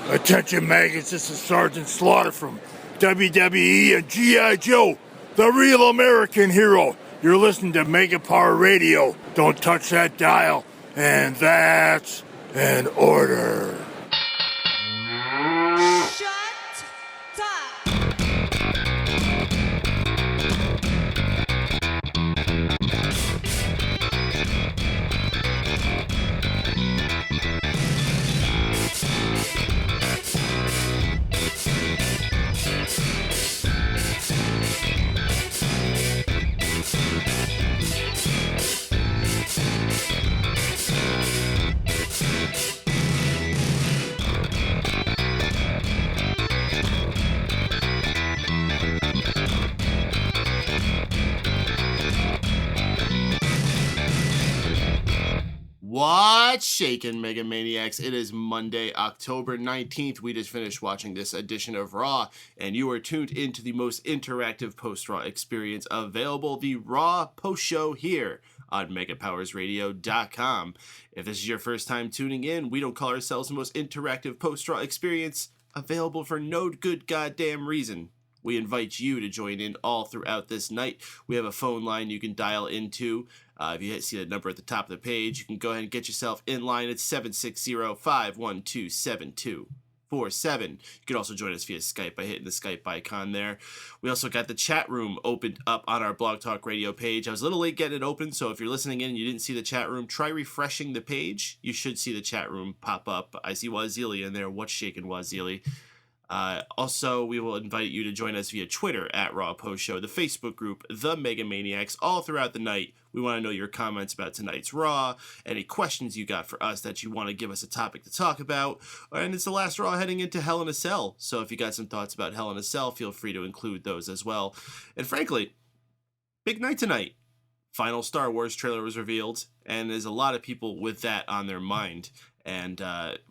Attention maggots, this is Sergeant Slaughter from WWE and G.I. Joe, the real American hero. You're listening to Mega Power Radio. Don't touch that dial. And that's an order. Shut up. What's shaking, Mega Maniacs? It is Monday, October 19th. We just finished watching this edition of Raw, and you are tuned into the most interactive post-Raw experience available, the Raw post-show here on MegaPowersRadio.com. If this is your first time tuning in, we don't call ourselves the most interactive post-Raw experience available for no good goddamn reason. We invite you to join in all throughout this night. We have a phone line you can dial into. If you see the number at the top of the page, you can go ahead and get yourself in line. It's 760-512-7247. You can also join us via Skype by hitting the Skype icon there. We also got the chat room opened up on our Blog Talk Radio page. I was a little late getting it open, so if you're listening in and you didn't see the chat room, try refreshing the page. You should see the chat room pop up. I see Wazili in there. What's shaking, Wazili? Also, we will invite you to join us via Twitter at Raw Post Show, the Facebook group, The Mega Maniacs, all throughout the night. We want to know your comments about tonight's Raw, any questions you got for us that you want to give us a topic to talk about, and it's the last Raw heading into Hell in a Cell, so if you got some thoughts about Hell in a Cell, feel free to include those as well. And frankly, big night tonight. Final Star Wars trailer was revealed, and there's a lot of people with that on their mind. And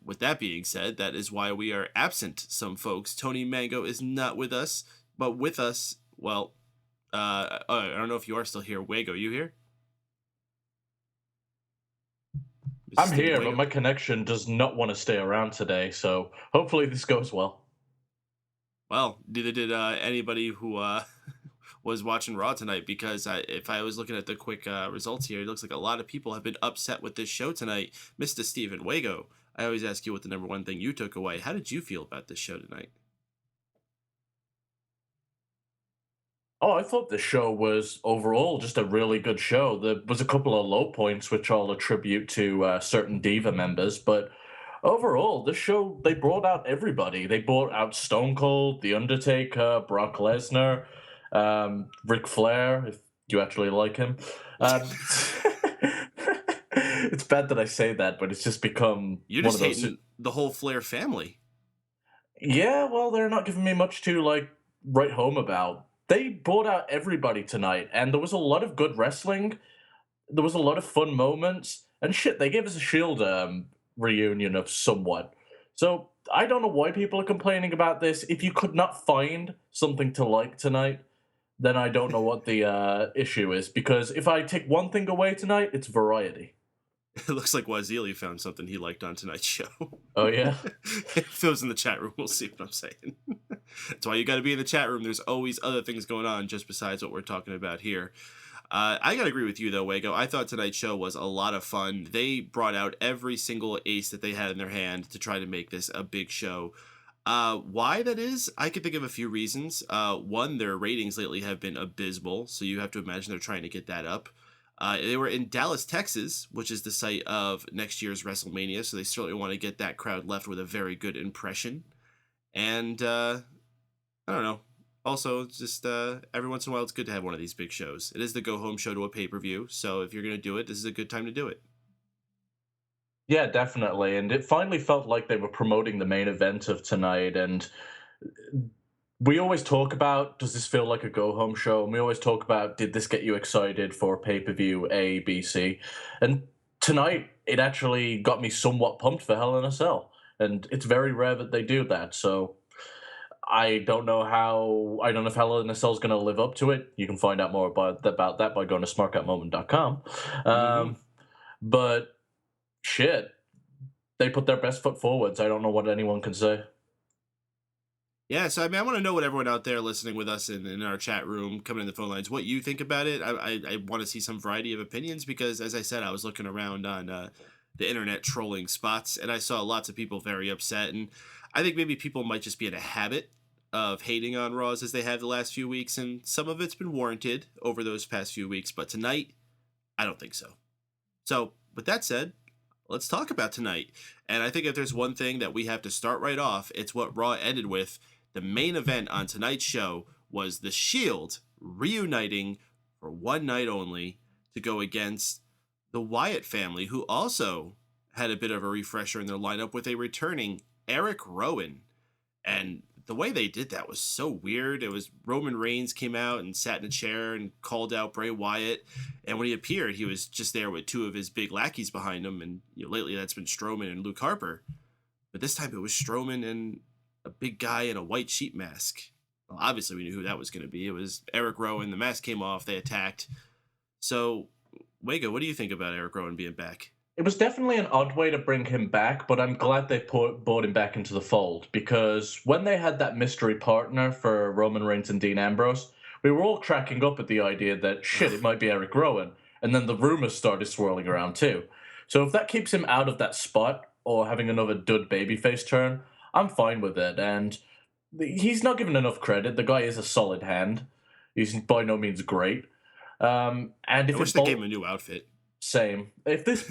with that being said, that is why we are absent some folks. Tony Mango is not with us, but with us, well, I don't know if you are still here. Wago, you here? I'm here, but my connection does not want to stay around today, so hopefully this goes well. Well, neither did anybody who was watching Raw tonight, because if I was looking at the quick results here, it looks like a lot of people have been upset with this show tonight. Mr. Steven Wago, I always ask you what the number one thing you took away. How did you feel about this show tonight? Oh, I thought the show was overall just a really good show. There was a couple of low points, which I'll attribute to certain Diva members, but overall, this show, they brought out everybody. They brought out Stone Cold, The Undertaker, Brock Lesnar, Ric Flair, if you actually like him. It's bad that I say that, but it's just become You're one just of those. hating the whole Flair family. Yeah, well, they're not giving me much to write home about. They brought out everybody tonight, and there was a lot of good wrestling. There was a lot of fun moments, and shit, they gave us a Shield reunion of somewhat. So I don't know why people are complaining about this. If you could not find something to like tonight, then I don't know what the issue is. Because if I take one thing away tonight, it's variety. It looks like Wazili found something he liked on tonight's show. Oh, yeah? If it was in the chat room, we'll see what I'm saying. That's why you got to be in the chat room. There's always other things going on just besides what we're talking about here. I got to agree with you, though, Wago. I thought tonight's show was a lot of fun. They brought out every single ace that they had in their hand to try to make this a big show. Why that is, I could think of a few reasons. One, their ratings lately have been abysmal, so you have to imagine they're trying to get that up. They were in Dallas, Texas, which is the site of next year's WrestleMania, so they certainly want to get that crowd left with a very good impression. And, I don't know. Also, it's just every once in a while, it's good to have one of these big shows. It is the go-home show to a pay-per-view, so if you're going to do it, this is a good time to do it. Yeah, definitely. And it finally felt like they were promoting the main event of tonight. And we always talk about, does this feel like a go-home show? And we always talk about, did this get you excited for pay-per-view A, B, C? And tonight, it actually got me somewhat pumped for Hell in a Cell. And it's very rare that they do that. So I don't know if Hell in a Cell is going to live up to it. You can find out more about that by going to smarkoutmoment.com. But shit, they put their best foot forwards. I don't know what anyone can say. Yeah, so I mean, I want to know what everyone out there listening with us in our chat room, coming in the phone lines, what you think about it. I want to see some variety of opinions because, as I said, I was looking around on the internet trolling spots, and I saw lots of people very upset. And I think maybe people might just be in a habit of hating on Raws as they have the last few weeks, and some of it's been warranted over those past few weeks. But tonight, I don't think so. So, with that said, let's talk about tonight. And I think if there's one thing that we have to start right off, it's what Raw ended with. The main event on tonight's show was The Shield reuniting for one night only to go against the Wyatt family, who also had a bit of a refresher in their lineup with a returning Eric Rowan. And the way they did that was so weird. It was Roman Reigns came out and sat in a chair and called out Bray Wyatt. And when he appeared, he was just there with two of his big lackeys behind him. And lately that's been Strowman and Luke Harper. But this time it was Strowman and a big guy in a white sheep mask. Well, obviously we knew who that was going to be. It was Eric Rowan. The mask came off. They attacked. So, Wago, what do you think about Eric Rowan being back? It was definitely an odd way to bring him back, but I'm glad they brought him back into the fold, because when they had that mystery partner for Roman Reigns and Dean Ambrose, we were all cracking up at the idea that, shit, it might be Eric Rowan. And then the rumors started swirling around too. So if that keeps him out of that spot, or having another dud babyface turn, I'm fine with it. And he's not given enough credit. The guy is a solid hand. He's by no means great. And if I wish they gave him a new outfit. Same. If this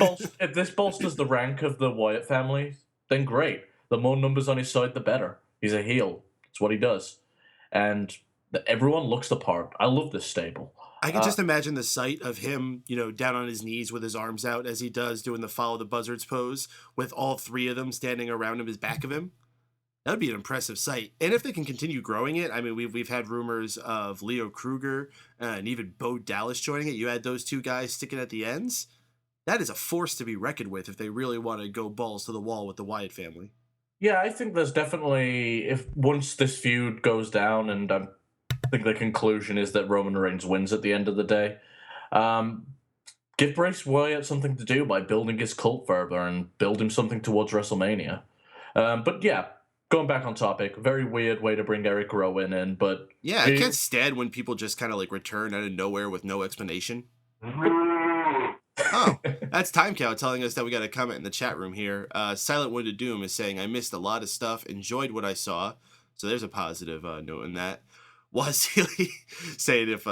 bolsters the rank of the Wyatt family, then great. The more numbers on his side, the better. He's a heel. It's what he does. And everyone looks the part. I love this stable. I can just imagine the sight of him, down on his knees with his arms out as he does, doing the follow the buzzards pose, with all three of them standing around him, his back of him. That would be an impressive sight. And if they can continue growing it, I mean, we've had rumors of Leo Kruger and even Bo Dallas joining it. You had those two guys sticking at the ends. That is a force to be reckoned with if they really want to go balls to the wall with the Wyatt family. Yeah, I think there's definitely, if once this feud goes down, and I think the conclusion is that Roman Reigns wins at the end of the day, give Bray Wyatt something to do by building his cult further and build him something towards WrestleMania. But yeah, going back on topic, very weird way to bring Eric Rowan in, but... Yeah, I can't stand when people just kind of return out of nowhere with no explanation. Oh, that's Time Cow telling us that we got a comment in the chat room here. Silent Wounded Doom is saying, I missed a lot of stuff, enjoyed what I saw. So there's a positive note in that. Wasili saying if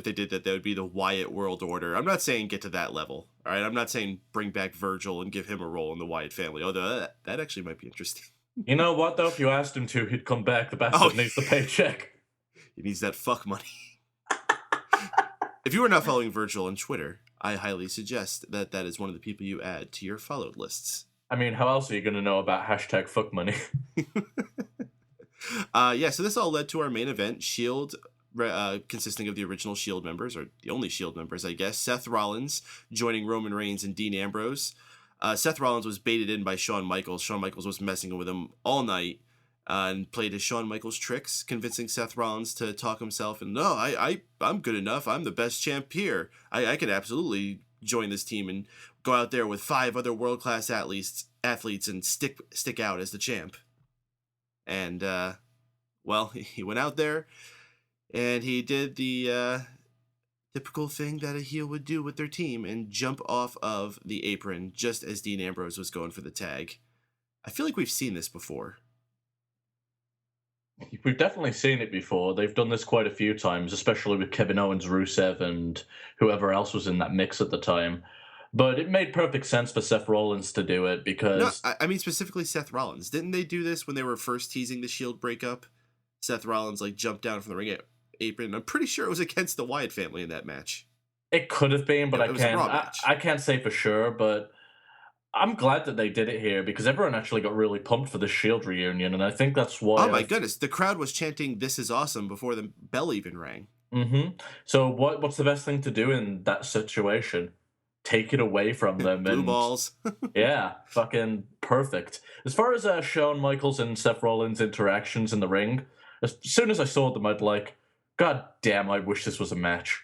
they did that, that would be the Wyatt World Order. I'm not saying get to that level, all right? I'm not saying bring back Virgil and give him a role in the Wyatt family, although that actually might be interesting. You know what, though? If you asked him to, he'd come back. The bastard needs the paycheck. He needs that fuck money. If you are not following Virgil on Twitter, I highly suggest that is one of the people you add to your followed lists. I mean, how else are you going to know about hashtag fuck money? So this all led to our main event, Shield, consisting of the original Shield members, or the only Shield members, I guess. Seth Rollins joining Roman Reigns and Dean Ambrose. Seth Rollins was baited in by Shawn Michaels. Shawn Michaels was messing with him all night and played his Shawn Michaels tricks, convincing Seth Rollins to talk himself. And no, I'm good enough. I'm the best champ here. I could absolutely join this team and go out there with 5 other world-class athletes and stick out as the champ. And, he went out there and he did the typical thing that a heel would do with their team and jump off of the apron just as Dean Ambrose was going for the tag. I feel like we've seen this before. We've definitely seen it before. They've done this quite a few times, especially with Kevin Owens, Rusev, and whoever else was in that mix at the time. But it made perfect sense for Seth Rollins to do it because... No, I mean specifically Seth Rollins. Didn't they do this when they were first teasing the Shield breakup? Seth Rollins jumped down from the ring apron. I'm pretty sure it was against the Wyatt family in that match. It could have been, but I I can't say for sure, but I'm glad that they did it here because everyone actually got really pumped for the Shield reunion, and I think that's why... Oh my goodness, the crowd was chanting, "This is awesome," before the bell even rang. Mm-hmm. So what's the best thing to do in that situation? Take it away from them. Blue balls. Yeah, fucking perfect. As far as Shawn Michaels and Seth Rollins' interactions in the ring, as soon as I saw them, I'd God damn, I wish this was a match.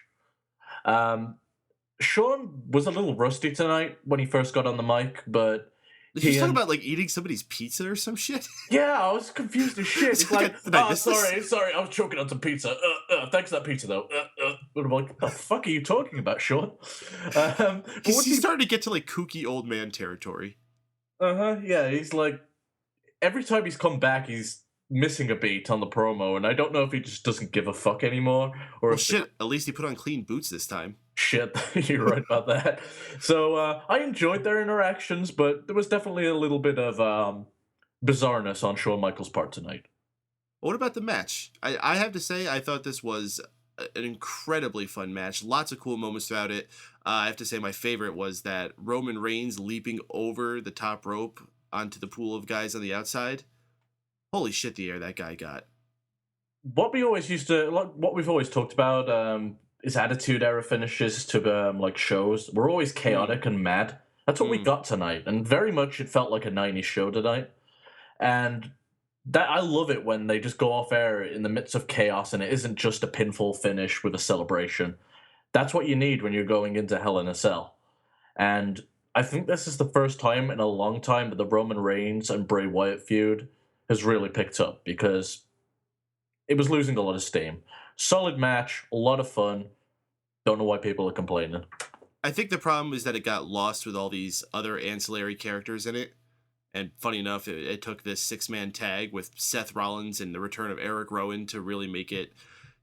Shawn was a little rusty tonight when he first got on the mic, but Did you talk about like eating somebody's pizza or some shit? Yeah, I was confused as shit. It's like, I missed this? sorry, I was choking on some pizza. Thanks for that pizza though. And I'm like, what the fuck are you talking about, Sean? He's starting to get to like kooky old man territory. Yeah, he's like, every time he's come back, he's missing a beat on the promo, and I don't know if he just doesn't give a fuck anymore, or Well, shit, at least he put on clean boots this time. Shit, you're right about that. So I enjoyed their interactions, but there was definitely a little bit of bizarreness on Shawn Michaels' part tonight. What about the match? I have to say, I thought this was an incredibly fun match. Lots of cool moments throughout it. I have to say my favorite was that Roman Reigns leaping over the top rope onto the pool of guys on the outside. Holy shit, the air that guy got. What we've always talked about is attitude era finishes to like shows. We're always chaotic and mad. That's what we got tonight, and very much it felt like a 90s show tonight. And that I love it when they just go off air in the midst of chaos and it isn't just a pinfall finish with a celebration. That's what you need when you're going into Hell in a Cell. And I think this is the first time in a long time that the Roman Reigns and Bray Wyatt feud has really picked up, because it was losing a lot of steam. Solid match, a lot of fun. Don't know why people are complaining. I think the problem is that it got lost with all these other ancillary characters in it. And funny enough, it took this 6-man tag with Seth Rollins and the return of Eric Rowan to really make it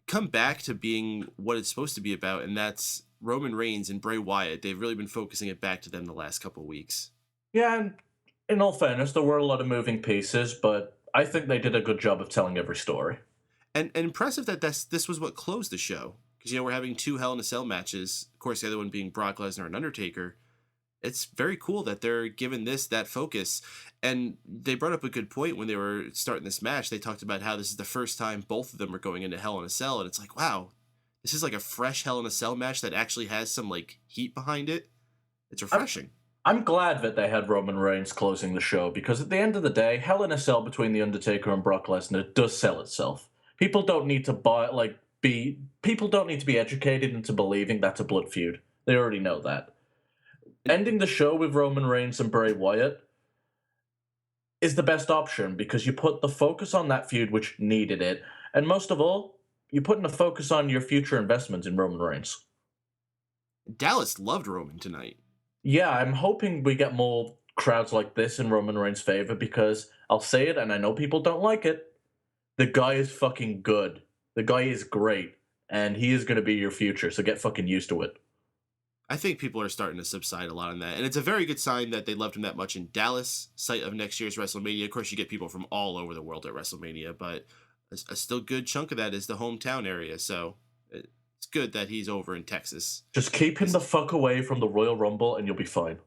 come back to being what it's supposed to be about, and that's Roman Reigns and Bray Wyatt. They've really been focusing it back to them the last couple of weeks. Yeah, and in all fairness, there were a lot of moving pieces, but I think they did a good job of telling every story. And impressive that this was what closed the show. Because, we're having 2 Hell in a Cell matches. Of course, the other one being Brock Lesnar and Undertaker. It's very cool that they're giving this that focus. And they brought up a good point when they were starting this match. They talked about how this is the first time both of them are going into Hell in a Cell. And it's like, wow, this is like a fresh Hell in a Cell match that actually has some like heat behind it. It's refreshing. I'm glad that they had Roman Reigns closing the show, because at the end of the day, Hell in a Cell between The Undertaker and Brock Lesnar does sell itself. People don't need to people don't need to be educated into believing that's a blood feud. They already know that. Ending the show with Roman Reigns and Bray Wyatt is the best option, because you put the focus on that feud which needed it, and most of all, you're putting a focus on your future investment in Roman Reigns. Dallas loved Roman tonight. Yeah, I'm hoping we get more crowds like this in Roman Reigns' favor, because I'll say it, and I know people don't like it, the guy is fucking good. The guy is great, and he is going to be your future, so get fucking used to it. I think people are starting to subside a lot on that. And it's a very good sign that they loved him that much in Dallas, site of next year's WrestleMania. Of course, you get people from all over the world at WrestleMania, but a still good chunk of that is the hometown area. So it's good that he's over in Texas. Just keep him the fuck away from the Royal Rumble and you'll be fine.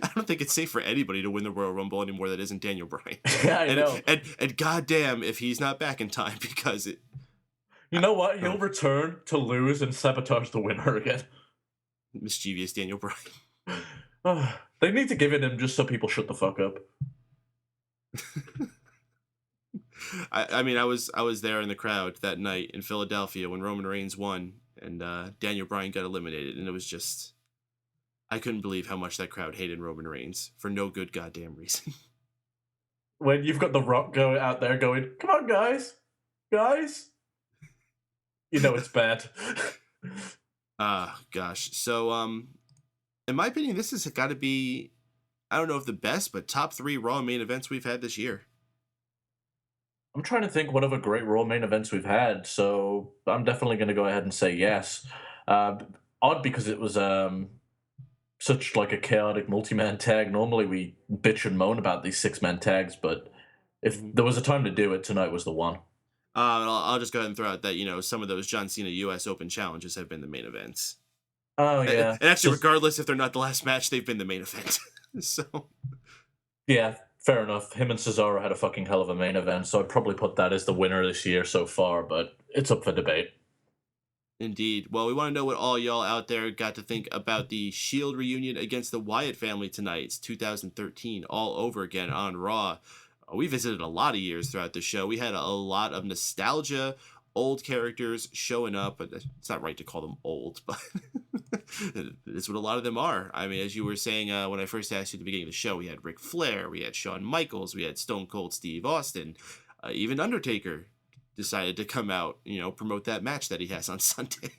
I don't think it's safe for anybody to win the Royal Rumble anymore that isn't Daniel Bryan. Yeah, I know. And goddamn if he's not back in time, because it... You know what? He'll return to lose and sabotage the winner again. Mischievous Daniel Bryan. They need to give it him just so people shut the fuck up. I mean, I was there in the crowd that night in Philadelphia when Roman Reigns won and Daniel Bryan got eliminated, and it was just... I couldn't believe how much that crowd hated Roman Reigns for no good goddamn reason. When you've got The Rock going out there going, come on, guys. Guys. You know it's bad. Gosh. So, in my opinion, this has got to be, I don't know if the best, but top 3 Raw main events we've had this year. I'm trying to think what other great Raw main events we've had, so I'm definitely going to go ahead and say yes. Odd because it was such like a chaotic multi-man tag. Normally we bitch and moan about these 6-man tags, but if there was a time to do it, tonight was the one. I'll just go ahead and throw out that, some of those John Cena US Open challenges have been the main events. Oh, yeah. And actually, regardless if they're not the last match, they've been the main event. So... Yeah, fair enough. Him and Cesaro had a fucking hell of a main event, so I'd probably put that as the winner this year so far, but it's up for debate. Indeed. Well, we want to know what all y'all out there got to think about the Shield reunion against the Wyatt family tonight. It's 2013 all over again on Raw. We visited a lot of years throughout the show. We had a lot of nostalgia, old characters showing up, but it's not right to call them old, but That's what a lot of them are. I mean, as you were saying when I first asked you at the beginning of the show, we had Ric Flair, we had Shawn Michaels, we had Stone Cold Steve Austin, even Undertaker decided to come out, promote that match that he has on Sunday.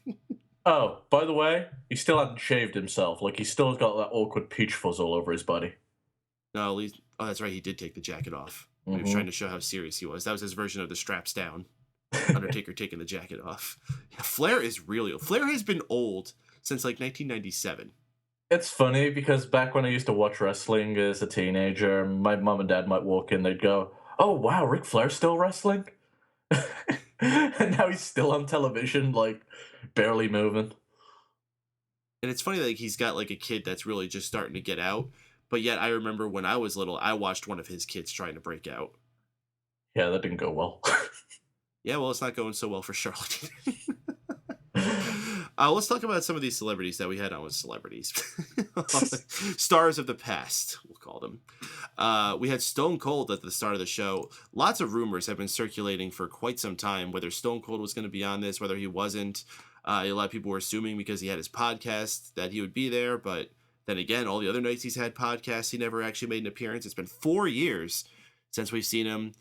Oh, by the way, he still hadn't shaved himself. Like, he's still got that awkward peach fuzz all over his body. No, at least, that's right, he did take the jacket off. He was trying to show how serious he was. That was his version of the straps down. Undertaker taking the jacket off. Yeah, Flair is really old. Flair has been old since like 1997. It's funny because back when I used to watch wrestling as a teenager, my mom and dad might walk in, they'd go, "Oh wow, Ric Flair's still wrestling?" And now he's still on television, like barely moving. And it's funny that he's got like a kid that's really just starting to get out. But yet I remember when I was little, I watched one of his kids trying to break out. Yeah, that didn't go well. Yeah, well, it's not going so well for Charlotte. Let's talk about some of these celebrities that we had on with celebrities. Stars of the past, we'll call them. We had Stone Cold at the start of the show. Lots of rumors have been circulating for quite some time, whether Stone Cold was going to be on this, whether he wasn't. A lot of people were assuming because he had his podcast that he would be there, but then again, all the other nights he's had podcasts, he never actually made an appearance. It's been 4 years since we've seen him.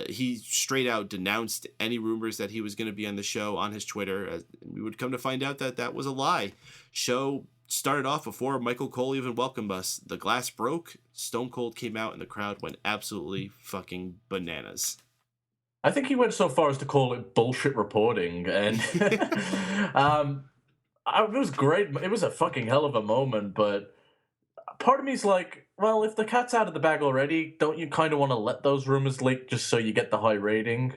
He straight out denounced any rumors that he was going to be on the show on his Twitter. We would come to find out that that was a lie. Show started off before Michael Cole even welcomed us. The glass broke. Stone Cold came out and the crowd went absolutely fucking bananas. I think he went so far as to call it bullshit reporting, and it was great. It was a fucking hell of a moment, but part of me's like, well, if the cat's out of the bag already, don't you kind of want to let those rumors leak just so you get the high rating?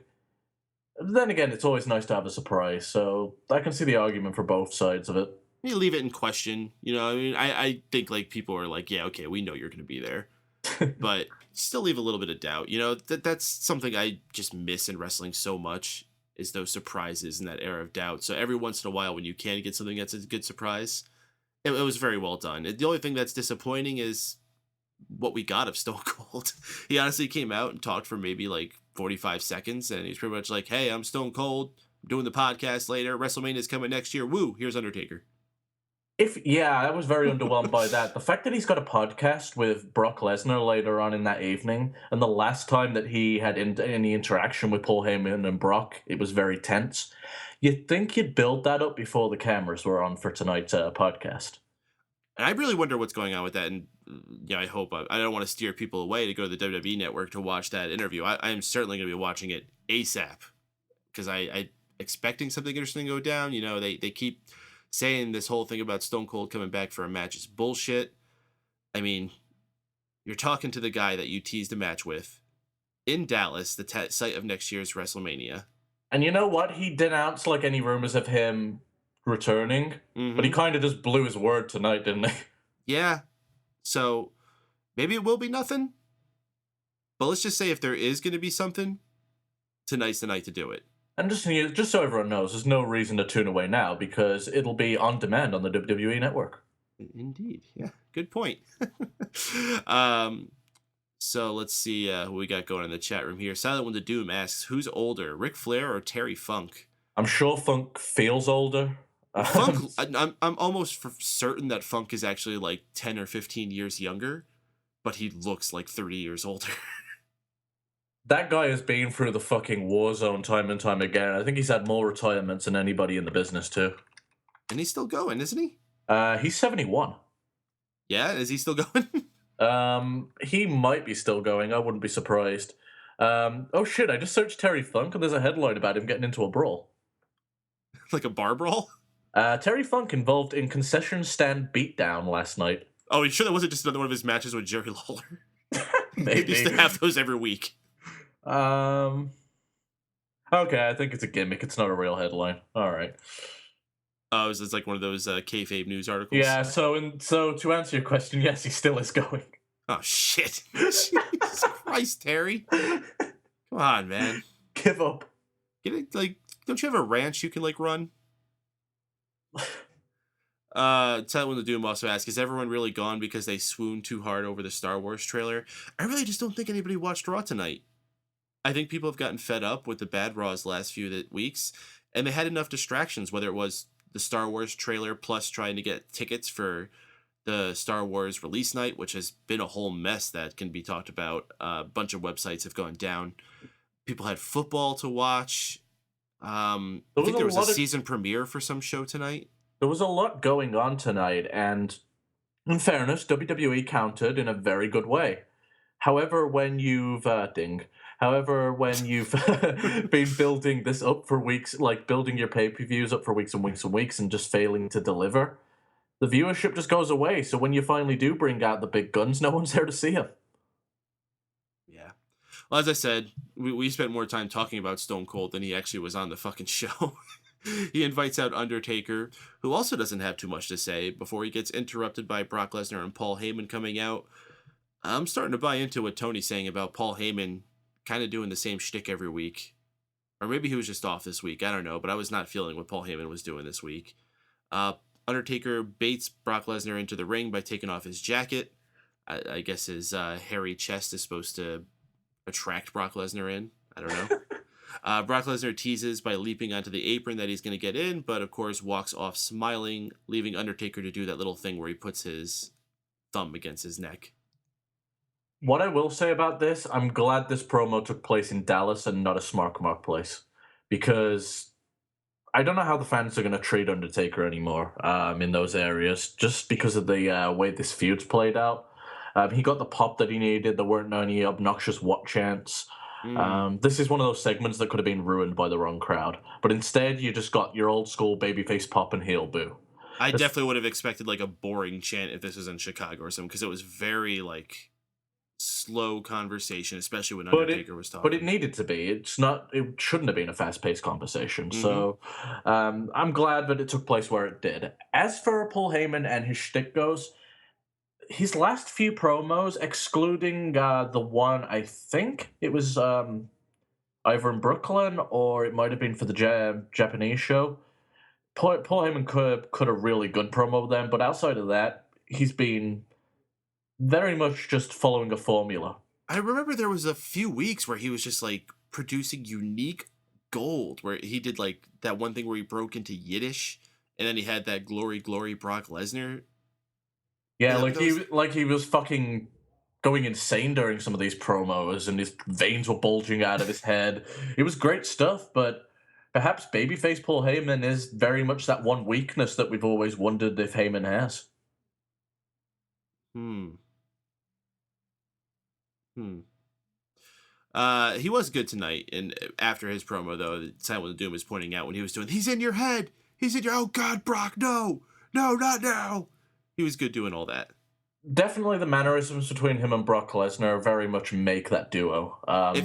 Then again, it's always nice to have a surprise, so I can see the argument for both sides of it. You leave it in question. I mean, I think like people are like, yeah, okay, we know you're going to be there. But still leave a little bit of doubt. That's something I just miss in wrestling so much, is those surprises and that air of doubt. So every once in a while when you can get something that's a good surprise, it was very well done. The only thing that's disappointing is what we got of Stone Cold. He honestly came out and talked for maybe like 45 seconds, and he's pretty much like, "Hey, I'm Stone Cold. I'm doing the podcast later. WrestleMania's coming next year. Woo, here's Undertaker." I was very underwhelmed by that. The fact that he's got a podcast with Brock Lesnar later on in that evening, and the last time that he had any interaction with Paul Heyman and Brock, it was very tense. You'd think you'd build that up before the cameras were on for tonight's podcast. And I really wonder what's going on with that. And I hope I don't want to steer people away to go to the WWE Network to watch that interview. I am certainly going to be watching it ASAP because I expecting something interesting to go down. They keep saying this whole thing about Stone Cold coming back for a match is bullshit. I mean, you're talking to the guy that you teased a match with in Dallas, the site of next year's WrestleMania. And you know what? He denounced like any rumors of him returning, but he kind of just blew his word tonight, didn't he? Yeah. So maybe it will be nothing. But let's just say if there is going to be something, tonight's the night to do it. And just so everyone knows, there's no reason to tune away now because it'll be on demand on the WWE Network. Indeed. Yeah. Good point. So let's see who we got going in the chat room here. Silent One to Doom asks, who's older, Ric Flair or Terry Funk? I'm sure Funk feels older. Funk, I'm almost for certain that Funk is actually like 10 or 15 years younger, but he looks like 30 years older. That guy has been through the fucking war zone time and time again. I think he's had more retirements than anybody in the business, too. And he's still going, isn't he? He's 71. Yeah, is he still going? He might be still going. I wouldn't be surprised. Oh shit, I just searched Terry Funk and there's a headline about him getting into a brawl. Like a bar brawl? Terry Funk involved in concession stand beatdown last night. Oh, you sure that wasn't just another one of his matches with Jerry Lawler? Maybe. He used to have those every week. Okay, I think it's a gimmick. It's not a real headline. All right. Oh, it's like one of those kayfabe news articles. Yeah. So to answer your question, yes, he still is going. Oh shit! Jesus Christ, Terry! Come on, man. Give up. Get it? Like, don't you have a ranch you can like run? Tell when the Doom also asks, is everyone really gone because they swooned too hard over the Star Wars trailer? I really just don't think anybody watched Raw tonight. I think people have gotten fed up with the bad Raws last few weeks, and they had enough distractions, whether it was the Star Wars trailer, plus trying to get tickets for the Star Wars release night, which has been a whole mess that can be talked about. A bunch of websites have gone down. People had football to watch. I think there was a season premiere for some show tonight. There was a lot going on tonight, and in fairness, WWE countered in a very good way. However, when you've been building this up for weeks, like building your pay-per-views up for weeks and weeks and weeks, and just failing to deliver, the viewership just goes away. So when you finally do bring out the big guns, no one's there to see them. Yeah. Well, as I said, we spent more time talking about Stone Cold than he actually was on the fucking show. He invites out Undertaker, who also doesn't have too much to say, before he gets interrupted by Brock Lesnar and Paul Heyman coming out. I'm starting to buy into what Tony's saying about Paul Heyman kind of doing the same shtick every week. Or maybe he was just off this week. I don't know, but I was not feeling what Paul Heyman was doing this week. Undertaker baits Brock Lesnar into the ring by taking off his jacket. I guess his hairy chest is supposed to attract Brock Lesnar in. I don't know. Brock Lesnar teases by leaping onto the apron that he's going to get in, but of course walks off smiling, leaving Undertaker to do that little thing where he puts his thumb against his neck. What I will say about this, I'm glad this promo took place in Dallas and not a smart place, because I don't know how the fans are going to treat Undertaker anymore in those areas, just because of the way this feud's played out. He got the pop that he needed. There weren't any obnoxious what chants. This is one of those segments that could have been ruined by the wrong crowd. But instead, you just got your old school babyface pop and heel boo. I definitely would have expected like a boring chant if this was in Chicago or something, because it was very like slow conversation, especially when Undertaker was talking. But it needed to be. It shouldn't have been a fast-paced conversation. Mm-hmm. So I'm glad that it took place where it did. As for Paul Heyman and his shtick goes, his last few promos, excluding the one, I think it was either in Brooklyn or it might have been for the Japanese show, Paul Heyman could a really good promo then, but outside of that, he's been very much just following a formula. I remember there was a few weeks where he was just like producing unique gold, where he did like that one thing where he broke into Yiddish, and then he had that glory Brock Lesnar. Yeah, he was fucking going insane during some of these promos, and his veins were bulging out of his head. It was great stuff, but perhaps babyface Paul Heyman is very much that one weakness that we've always wondered if Heyman has. He was good tonight, and after his promo, though, Silent Doom is pointing out when he was doing, he's in your head! He's in your, oh God, Brock, no! No, not now! He was good doing all that. Definitely the mannerisms between him and Brock Lesnar very much make that duo.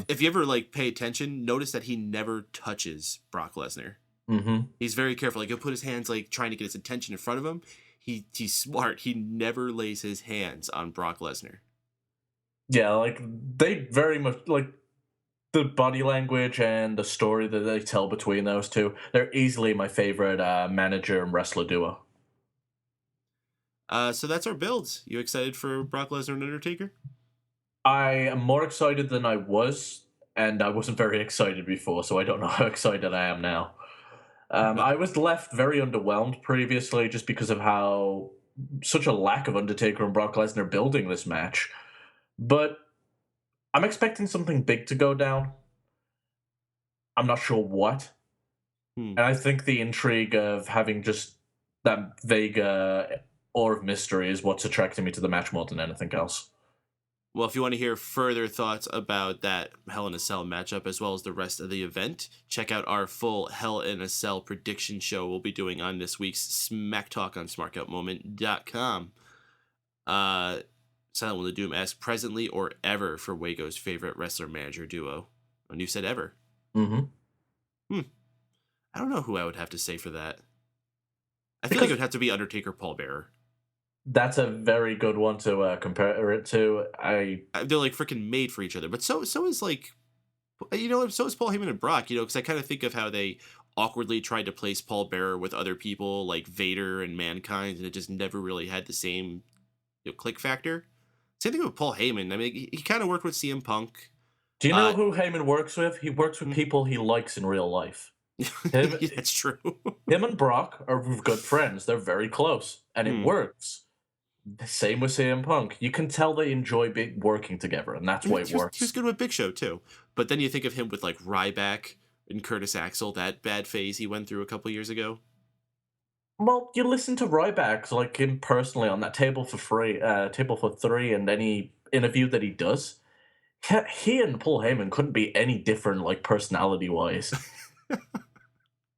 If you ever, like, pay attention, notice that he never touches Brock Lesnar. Mm-hmm. He's very careful. Like, he'll put his hands, like, trying to get his attention in front of him. He's smart. He never lays his hands on Brock Lesnar. Yeah, like, they very much, like, the body language and the story that they tell between those two, they're easily my favorite manager and wrestler duo. So that's our builds. You excited for Brock Lesnar and Undertaker? I am more excited than I was, and I wasn't very excited before, so I don't know how excited I am now. I was left very underwhelmed previously just because of how such a lack of Undertaker and Brock Lesnar building this match. But I'm expecting something big to go down. I'm not sure what. And I think the intrigue of having just that vague aura of mystery is what's attracting me to the match more than anything else. Well, if you want to hear further thoughts about that Hell in a Cell matchup as well as the rest of the event, check out our full Hell in a Cell prediction show we'll be doing on this week's Smack Talk on SmartOutMoment.com. Silent Will of Doom asks, presently or ever for Wago's favorite wrestler-manager duo? And you said ever. Mm-hmm. I don't know who I would have to say for that. I feel like it would have to be Undertaker, Paul Bearer. That's a very good one to compare it to. They're like freaking made for each other. But so is like, so is Paul Heyman and Brock, because I kind of think of how they awkwardly tried to place Paul Bearer with other people like Vader and Mankind, and it just never really had the same click factor. Same thing with Paul Heyman. I mean, he kind of worked with CM Punk. Do you know who Heyman works with? He works with people he likes in real life. Him, Yeah, that's true. him and Brock are good friends. They're very close, and it works. Same with CM Punk. You can tell they enjoy working together, and that's why it He was works. good with Big Show too. But then you think of him with like Ryback and Curtis Axel, that bad phase he went through a couple years ago. Well, you listen to Ryback, like him personally, on that table for three, and any interview that he does. He and Paul Heyman couldn't be any different, like personality-wise.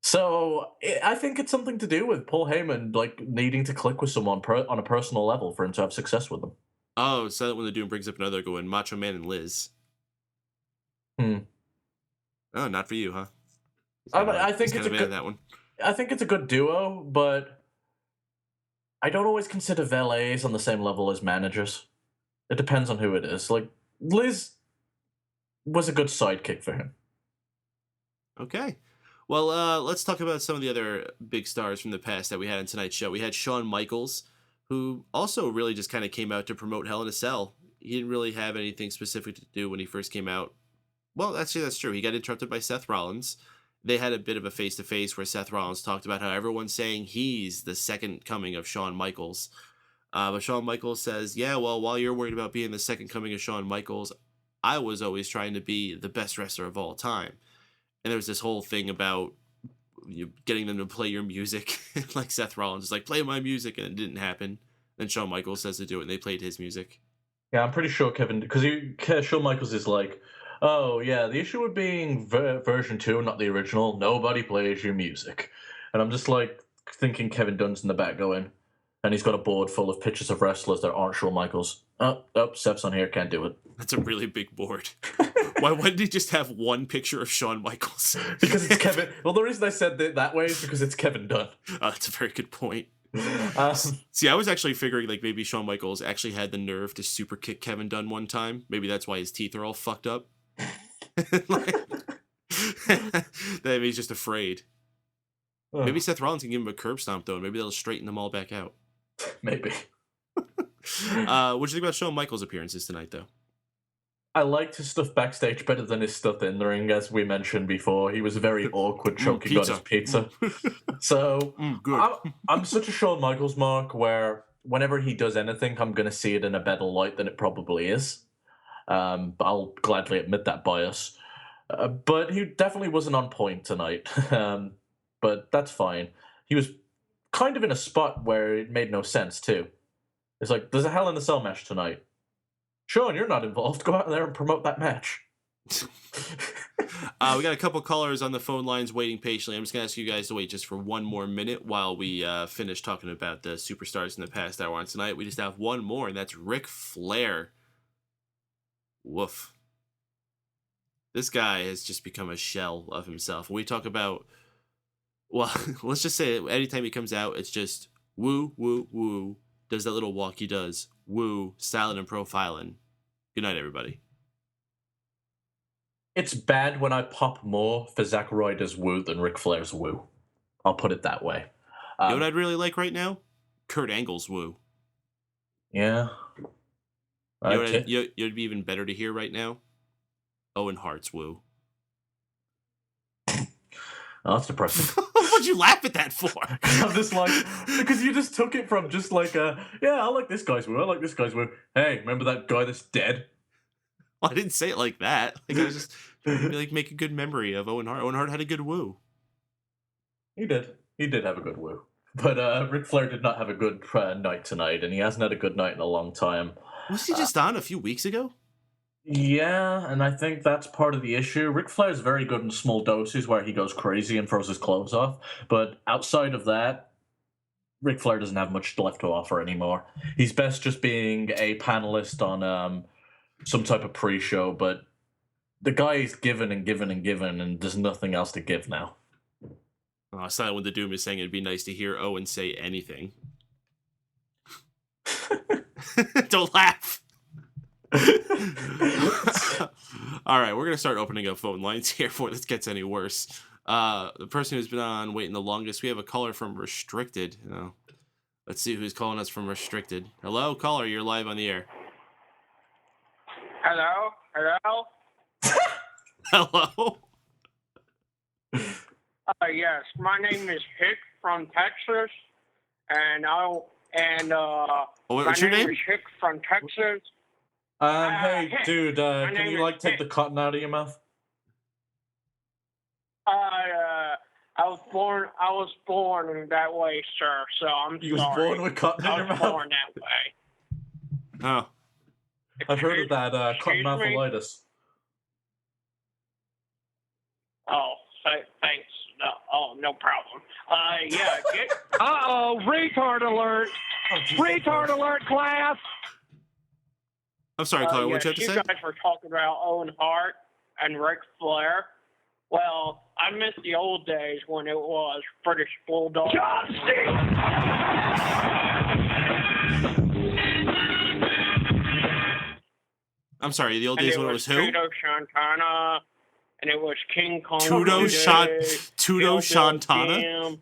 So I think it's something to do with Paul Heyman like needing to click with someone on a personal level for him to have success with them. Oh, so when the Doom brings up another going, Macho Man and Liz. Oh, not for you, huh? I think he's it's a good good that one. I think it's a good duo, but I don't always consider valets on the same level as managers. It depends on who it is. Like Liz was a good sidekick for him. Okay. Well, let's talk about some of the other big stars from the past that we had on tonight's show. We had Shawn Michaels, who also really just kind of came out to promote Hell in a Cell. He didn't really have anything specific to do when he first came out. Well, actually, that's true. He got interrupted by Seth Rollins. They had a bit of a face-to-face where Seth Rollins talked about how everyone's saying he's the second coming of Shawn Michaels. But Shawn Michaels says, yeah, well, while you're worried about being the second coming of Shawn Michaels, I was always trying to be the best wrestler of all time. And there was this whole thing about you getting them to play your music. Like Seth Rollins is like, play my music, and it didn't happen. Then Shawn Michaels says to do it, and they played his music. Yeah, I'm pretty sure because Shawn Michaels is like, oh yeah, the issue with being version 2, not the original, nobody plays your music. And I'm just like thinking Kevin Dunn's in the back going, and he's got a board full of pictures of wrestlers that aren't Shawn Michaels. Oh, Seth's on here, can't do it. That's a really big board. Why wouldn't he just have one picture of Shawn Michaels? Because it's Kevin. Well, the reason I said it that way is because it's Kevin Dunn. That's a very good point. See, I was actually figuring like maybe Shawn Michaels actually had the nerve to super kick Kevin Dunn one time. Maybe that's why his teeth are all fucked up. Maybe he's just afraid. Maybe Seth Rollins can give him a curb stomp though, and maybe that'll straighten them all back out. Maybe. What do you think about Shawn Michaels' appearances tonight, though? I liked his stuff backstage better than his stuff in the ring, as we mentioned before. He was very awkward choking on his pizza. So good. I'm such a Shawn Michaels mark where whenever he does anything, I'm going to see it in a better light than it probably is. But I'll gladly admit that bias. But he definitely wasn't on point tonight. But that's fine. He was kind of in a spot where it made no sense, too. It's like, there's a Hell in a Cell match tonight. Shawn, you're not involved. Go out there and promote that match. We got a couple callers on the phone lines waiting patiently. I'm just going to ask you guys to wait just for one more minute while we finish talking about the superstars in the past hour on tonight. We just have one more, and that's Ric Flair. Woof. This guy has just become a shell of himself. When we talk about, well, let's just say anytime he comes out, it's just woo, woo, woo. Does that little walk he does. Woo, styling and profiling. Good night, everybody. It's bad when I pop more for Zack Ryder's woo than Ric Flair's woo. I'll put it that way. You know what I'd really like right now? Kurt Angle's woo. Yeah. You know what it'd be even better to hear right now? Owen Hart's woo. Oh, that's depressing. What'd you laugh at that for? I'm just like, because you just took it from just like yeah, I like this guy's woo, I like this guy's woo. Hey, remember that guy that's dead? Well, I didn't say it like that. Like I was just trying to like make a good memory of Owen Hart. Owen Hart had a good woo. He did. He did have a good woo. But Ric Flair did not have a good night tonight, and he hasn't had a good night in a long time. Was he just on a few weeks ago? Yeah, and I think that's part of the issue. Ric Flair's very good in small doses where he goes crazy and throws his clothes off. But outside of that, Ric Flair doesn't have much left to offer anymore. He's best just being a panelist on some type of pre-show, but the guy is given and given and given, and there's nothing else to give now. Oh, Silent when the Doom is saying it'd be nice to hear Owen say anything. Don't laugh. All right, we're gonna start opening up phone lines here before this gets any worse. The person who's been on waiting the longest, we have a caller from Restricted. Let's see who's calling us from Restricted. Hello, caller, you're live on the air. Hello? Hello. Yes, my name is Hick from Texas, and What's my your name? is Hick from Texas. Hey, Hick. dude, My can name you, is like, take Hick. the cotton out of your mouth? I was born that way, sir. So I'm You was sorry. born with cotton in I your was mouth? born that way. Oh. I've heard of that, cotton Excuse me? moutholitis. Oh, thanks. No problem. Yeah. Retard alert! Retard alert, class! I'm sorry, Caller. What you have to say? You guys were talking about Owen Hart and Ric Flair. Well, I miss the old days when it was British Bulldog. John Cena! I'm sorry. The old days when it was who? Tudo Shantana, and it was King Kong. Tudo Shantana?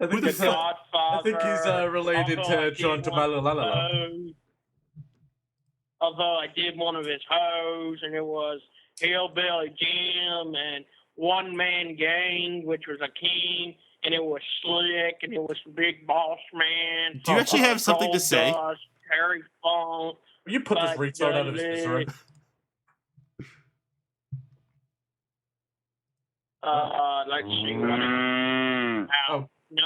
I think The Godfather. I think he's related to John Tamalalala. Although I did one of his hoes, and it was Hillbilly Jim and One Man Gang, which was a king, and it was Slick, and it was Big Boss Man. Do you actually have something to say? Dust, Terry Funk. Will you put this retard out of his misery? Let's see what Oh, no.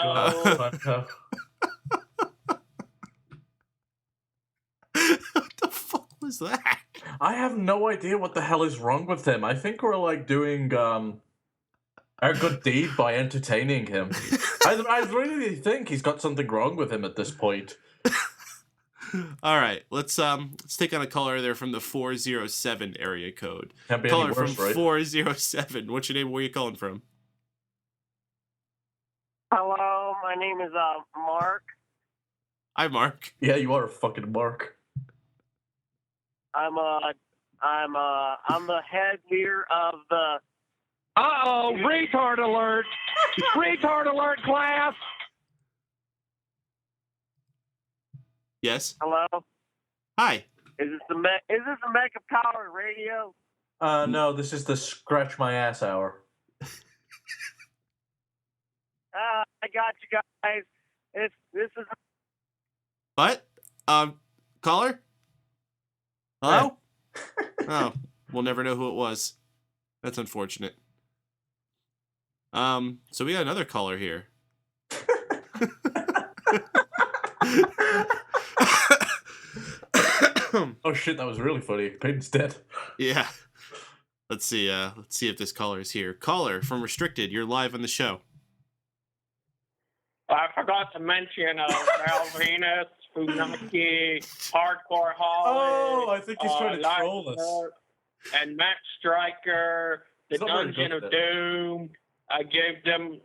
What the fuck was that? I have no idea what the hell is wrong with him. I think we're like doing a good deed by entertaining him. I really think he's got something wrong with him at this point. All right, let's take on a caller there from the 407 area code. Can't be Caller any worse, from right? 407. What's your name? Where are you calling from? Hello, my name is Mark. Hi, Mark. Yeah, you are a fucking mark. I'm the head here of the. Retard alert! Retard alert, class! Yes. Hello. Hi. Is this the Mega Power Radio? No, this is the scratch my ass hour. I got you guys. This is. What? Caller? Hello? Oh, we'll never know who it was. That's unfortunate. So we got another caller here. Oh shit, that was really funny. Paden's dead. Yeah. Let's see if this caller is here. Caller from Restricted, you're live on the show. I forgot to mention Val Venus, Funaki, Hardcore Holly. Oh, I think he's trying to troll us. And Matt Stryker, the He's not very Dungeon good of at it. Doom. I gave them.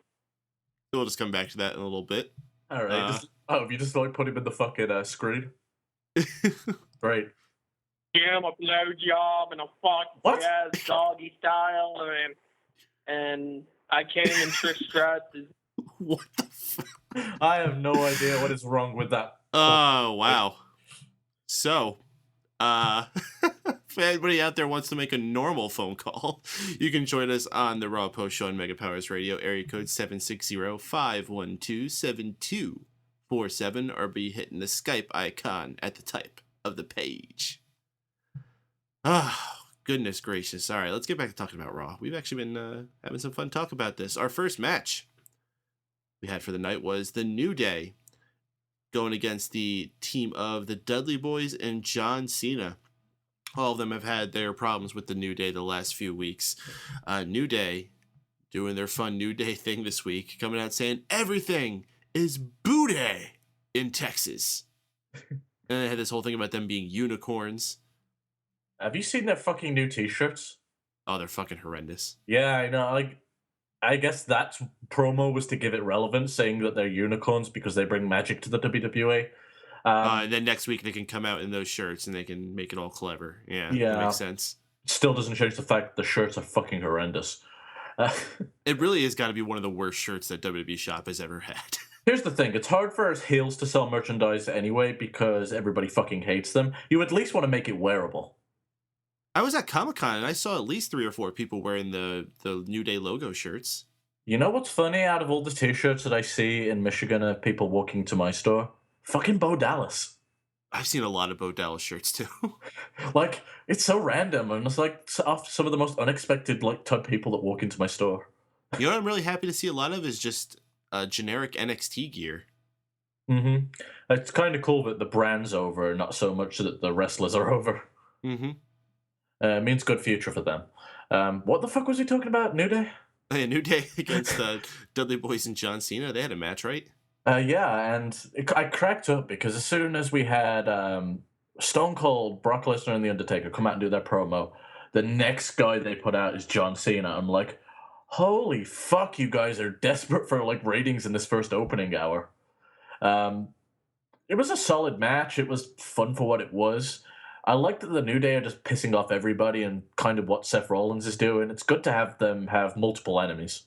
We'll just come back to that in a little bit. All right. If you just like put him in the fucking screen. Right. Give him a blowjob and a fuck What? jazz doggy style, and I can't even stress. What the fuck? I have no idea what is wrong with that. Oh, wow. So, if anybody out there wants to make a normal phone call, you can join us on the Raw Post Show on Mega Powers Radio, area code 760-512-7247, or be hitting the Skype icon at the type of the page. Ah, goodness gracious. All right, let's get back to talking about Raw. We've actually been having some fun talk about this. Our first match we had for the night was the New Day going against the team of the Dudley Boyz and John Cena. All of them have had their problems with the New Day the last few weeks. New Day doing their fun New Day thing this week, coming out saying everything is booty in Texas. And they had this whole thing about them being unicorns. Have you seen their fucking new t-shirts? Oh, they're fucking horrendous. Yeah, I know. Like, I guess that promo was to give it relevance, saying that they're unicorns because they bring magic to the WWE. And then next week they can come out in those shirts and they can make it all clever. Yeah, that makes sense. Still doesn't change the fact that the shirts are fucking horrendous. It really has got to be one of the worst shirts that WWE Shop has ever had. Here's the thing. It's hard for us heels to sell merchandise anyway because everybody fucking hates them. You at least want to make it wearable. I was at Comic-Con and I saw at least 3 or 4 people wearing the New Day logo shirts. You know what's funny? Out of all the t-shirts that I see in Michigan of people walking to my store, fucking Bo Dallas. I've seen a lot of Bo Dallas shirts too. Like, it's so random, and it's like some of the most unexpected like type people that walk into my store. You know what I'm really happy to see a lot of is just generic NXT gear. Mm-hmm. It's kind of cool that the brand's over, not so much that the wrestlers are over. Mm-hmm. Means good future for them. What the fuck was he talking about? New Day? A New Day against Dudley Boyz and John Cena. They had a match, right? Yeah, and I cracked up because as soon as we had Stone Cold, Brock Lesnar, and The Undertaker come out and do their promo, the next guy they put out is John Cena. I'm like, holy fuck, you guys are desperate for like ratings in this first opening hour. It was a solid match. It was fun for what it was. I like that the New Day are just pissing off everybody and kind of what Seth Rollins is doing. It's good to have them have multiple enemies.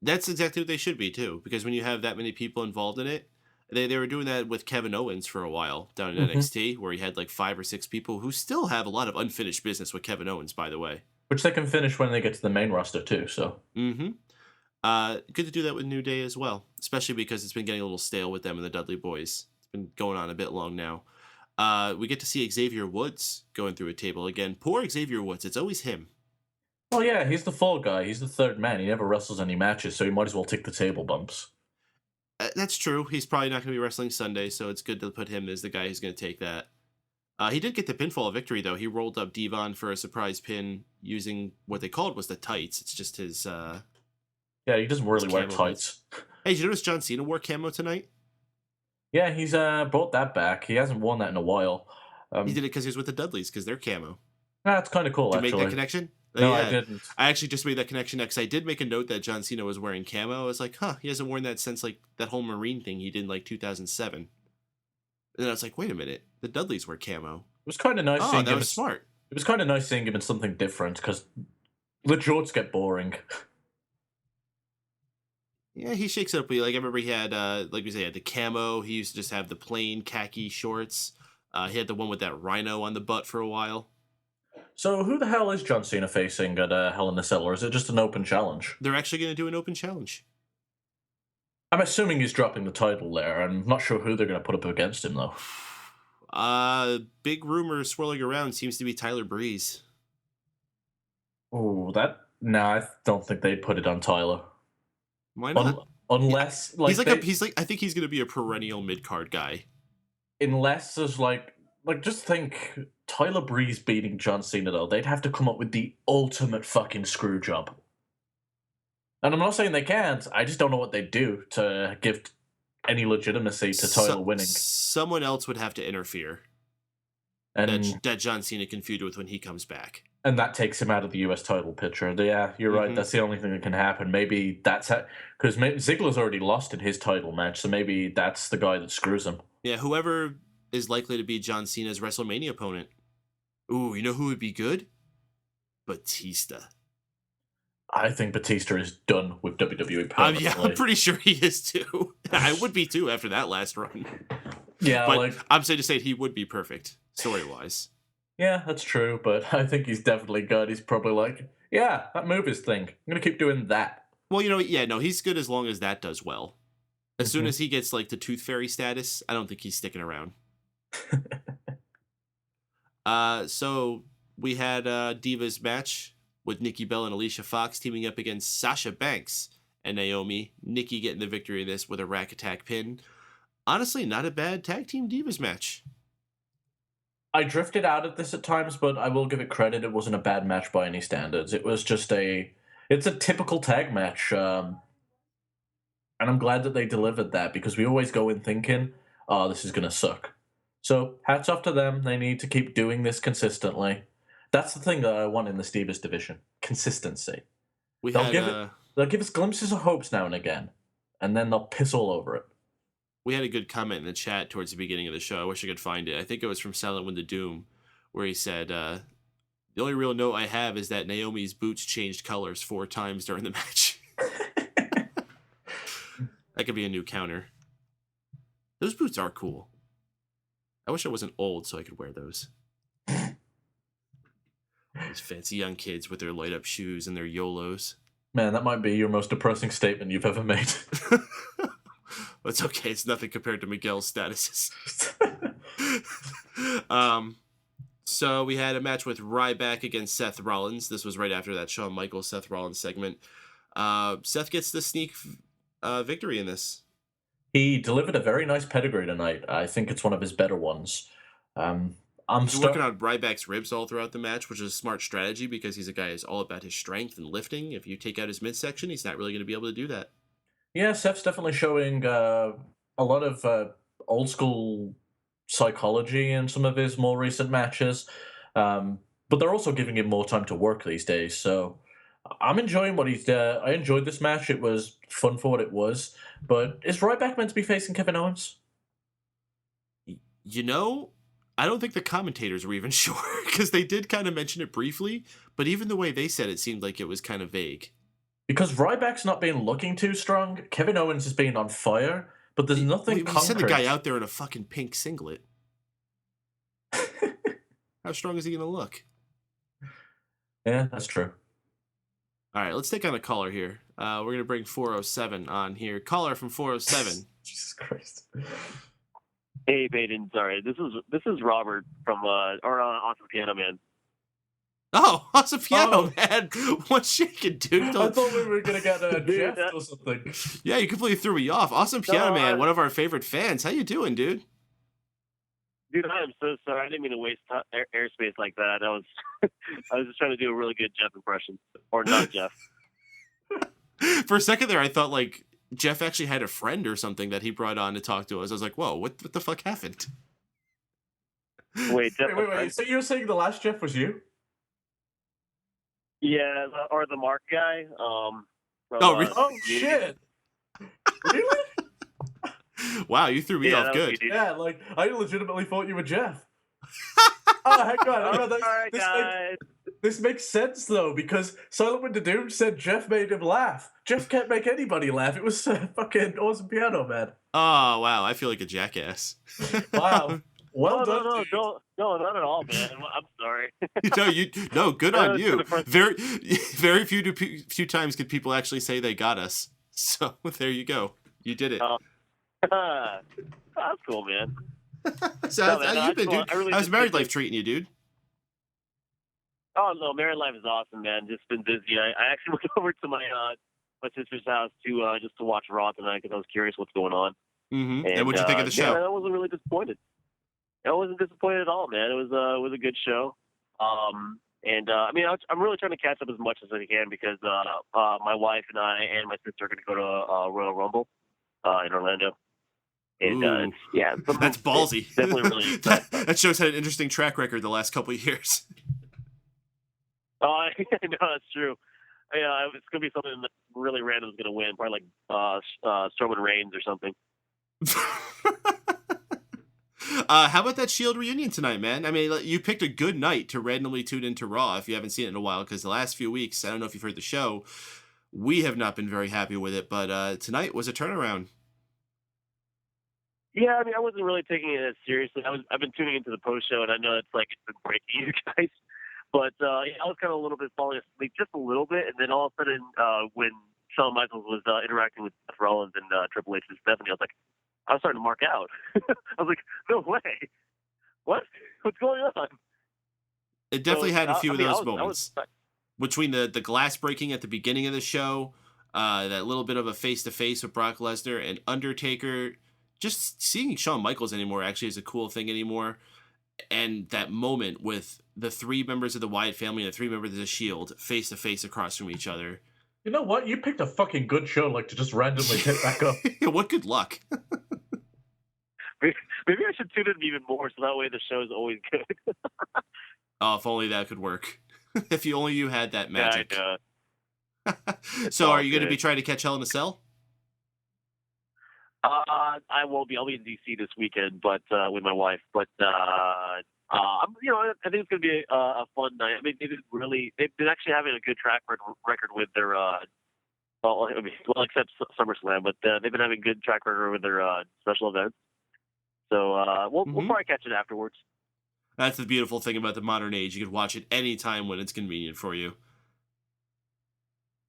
That's exactly what they should be too, because when you have that many people involved in it, they were doing that with Kevin Owens for a while down in NXT, where he had like 5 or 6 people who still have a lot of unfinished business with Kevin Owens, by the way. Which they can finish when they get to the main roster too, so. Mm-hmm. Good to do that with New Day as well, especially because it's been getting a little stale with them and the Dudley Boyz. It's been going on a bit long now. We get to see Xavier Woods going through a table again. Poor Xavier Woods. It's always him. Well, yeah, he's the fall guy. He's the third man. He never wrestles any matches, so he might as well take the table bumps. That's true. He's probably not going to be wrestling Sunday, so it's good to put him as the guy who's going to take that. He did get the pinfall victory, though. He rolled up Devon for a surprise pin using what they called was the tights. It's just his... Yeah, he doesn't really wear tights. Hey, did you notice John Cena wore camo tonight? Yeah, he's brought that back. He hasn't worn that in a while. He did it because he was with the Dudleys, because they're camo. That's kind of cool, Did you actually. make that connection? No, Yeah. I didn't. I actually just made that connection because I did make a note that John Cena was wearing camo. I was like, huh, he hasn't worn that since like that whole Marine thing he did in like 2007. And then I was like, wait a minute, the Dudleys wear camo. It was kind of nice. Oh, that was smart. It was kind of nice seeing him in something different because the jorts get boring. Yeah, he shakes it up. Like I remember he had, like we say, he had the camo. He used to just have the plain khaki shorts. He had the one with that rhino on the butt for a while. So who the hell is John Cena facing at Hell in a Cell, or is it just an open challenge? They're actually going to do an open challenge. I'm assuming he's dropping the title there. I'm not sure who they're going to put up against him, though. Big rumor swirling around seems to be Tyler Breeze. Oh, I don't think they'd put it on Tyler. Why not? Unless, I think he's going to be a perennial mid-card guy. Unless there's just think Tyler Breeze beating John Cena, though. They'd have to come up with the ultimate fucking screw job. And I'm not saying they can't. I just don't know what they'd do to give any legitimacy to Tyler winning. Someone else would have to interfere. And that John Cena can feud with when he comes back. And that takes him out of the US title picture. Yeah, you're right. That's the only thing that can happen. Maybe that's because Ziggler's already lost in his title match, so maybe that's the guy that screws him. Yeah, whoever is likely to be John Cena's WrestleMania opponent. Ooh, you know who would be good? Batista. I think Batista is done with WWE permanently. Yeah, I'm pretty sure he is too. I would be too after that last run. Yeah, but I'm saying to say he would be perfect story-wise. Yeah, that's true, but I think he's definitely good. He's probably like, yeah, that move his thing. I'm going to keep doing that. Well, he's good as long as that does well. As soon as he gets like the Tooth Fairy status, I don't think he's sticking around. So we had Divas match with Nikki Bella and Alicia Fox teaming up against Sasha Banks and Naomi. Nikki getting the victory in this with a rack attack pin. Honestly, not a bad tag team Divas match. I drifted out of this at times, but I will give it credit. It wasn't a bad match by any standards. It was just it's a typical tag match. And I'm glad that they delivered that because we always go in thinking, oh, this is going to suck. So hats off to them. They need to keep doing this consistently. That's the thing that I want in the Divas division. Consistency. They'll give us glimpses of hopes now and again, and then they'll piss all over it. We had a good comment in the chat towards the beginning of the show. I wish I could find it. I think it was from Silent Wind of Doom, where he said, the only real note I have is that Naomi's boots changed colors 4 times during the match. That could be a new counter. Those boots are cool. I wish I wasn't old so I could wear those. These fancy young kids with their light-up shoes and their YOLOs. Man, that might be your most depressing statement you've ever made. It's okay. It's nothing compared to Miguel's statuses. So we had a match with Ryback against Seth Rollins. This was right after that Shawn Michaels Seth Rollins segment. Seth gets the sneak victory in this. He delivered a very nice pedigree tonight. I think it's one of his better ones. I'm working on Ryback's ribs all throughout the match, which is a smart strategy because he's a guy who's all about his strength and lifting. If you take out his midsection, he's not really going to be able to do that. Yeah, Seth's definitely showing a lot of old school psychology in some of his more recent matches, but they're also giving him more time to work these days. So I'm enjoying what he's. I enjoyed this match. It was fun for what it was. But is Ryback meant to be facing Kevin Owens? You know, I don't think the commentators were even sure because they did kind of mention it briefly, but even the way they said it seemed like it was kind of vague. Because Ryback's not been looking too strong. Kevin Owens has been on fire, but there's nothing concrete. You sent the guy out there in a fucking pink singlet. How strong is he going to look? Yeah, that's true. All right, let's take on a caller here. We're going to bring 407 on here. Caller from 407. Jesus Christ. Hey, Paden. Sorry, this is Robert from Awesome Piano Man. Oh, Awesome Piano Man. What's shaking, dude? I thought we were going to get a Jeff or something. Yeah, you completely threw me off. Awesome Piano Man, one of our favorite fans. How you doing, dude? Dude, I am so sorry. I didn't mean to waste airspace like that. I was just trying to do a really good Jeff impression. Or not Jeff. For a second there, I thought, like, Jeff actually had a friend or something that he brought on to talk to us. I was like, whoa, what the fuck happened? Wait, Jeff. Wait. So you're saying the last Jeff was you? Yeah, or the Mark guy. Really? Shit! Really? Wow, you threw me off good. Yeah, like, I legitimately thought you were Jeff. Hang on. All right, guys. This makes sense, though, because Silent Winter Doom said Jeff made him laugh. Jeff can't make anybody laugh. It was fucking Awesome Piano Man. Oh, wow, I feel like a jackass. Wow. Well done. No, not at all, man. I'm sorry. Good on you. Very few times could people actually say they got us. So there you go. You did it. That's cool, man. So how you been, dude? How's married life treating you, dude? Oh no, married life is awesome, man. Just been busy. I actually went over to my sister's house to just to watch Raw tonight because I was curious what's going on. Mm-hmm. And what'd you think of the show? I wasn't really disappointed. I wasn't disappointed at all, man. It was a good show. I'm really trying to catch up as much as I can because my wife and I and my sister are going to go to Royal Rumble in Orlando. And that's ballsy. Definitely really. That show's had an interesting track record the last couple of years. I know that's true. Yeah, it's going to be something that really random is going to win, probably like Strowman Reigns or something. How about that Shield reunion tonight, man? I mean, you picked a good night to randomly tune into Raw if you haven't seen it in a while, because the last few weeks, I don't know if you've heard the show, we have not been very happy with it, but tonight was a turnaround. Yeah, I mean, I wasn't really taking it as seriously. I've been tuning into the post show, and I know it's like it's been breaking you guys, but I was kind of a little bit falling asleep, just a little bit, and then all of a sudden, when Shawn Michaels was interacting with Seth Rollins and Triple H and Stephanie, I was starting to mark out. I was like, no way. What's going on? It definitely had a few of those moments. Between the glass breaking at the beginning of the show, that little bit of a face-to-face with Brock Lesnar and Undertaker, just seeing Shawn Michaels anymore actually is a cool thing anymore. And that moment with the three members of the Wyatt family and the three members of the Shield face-to-face across from each other. You know what? You picked a fucking good show, like, to just randomly hit back up. What good luck. Maybe I should tune in even more so that way the show is always good. Oh, if only that could work. If you had that magic. Yeah, So are you going to be trying to catch Hell in a Cell? I won't be. I'll be in DC this weekend, but with my wife. But I think it's going to be a fun night. I mean, they've been actually having a good track record with their except SummerSlam, but they've been having a good track record with their special events. So we'll probably catch it afterwards. That's the beautiful thing about the modern age. You can watch it anytime when it's convenient for you.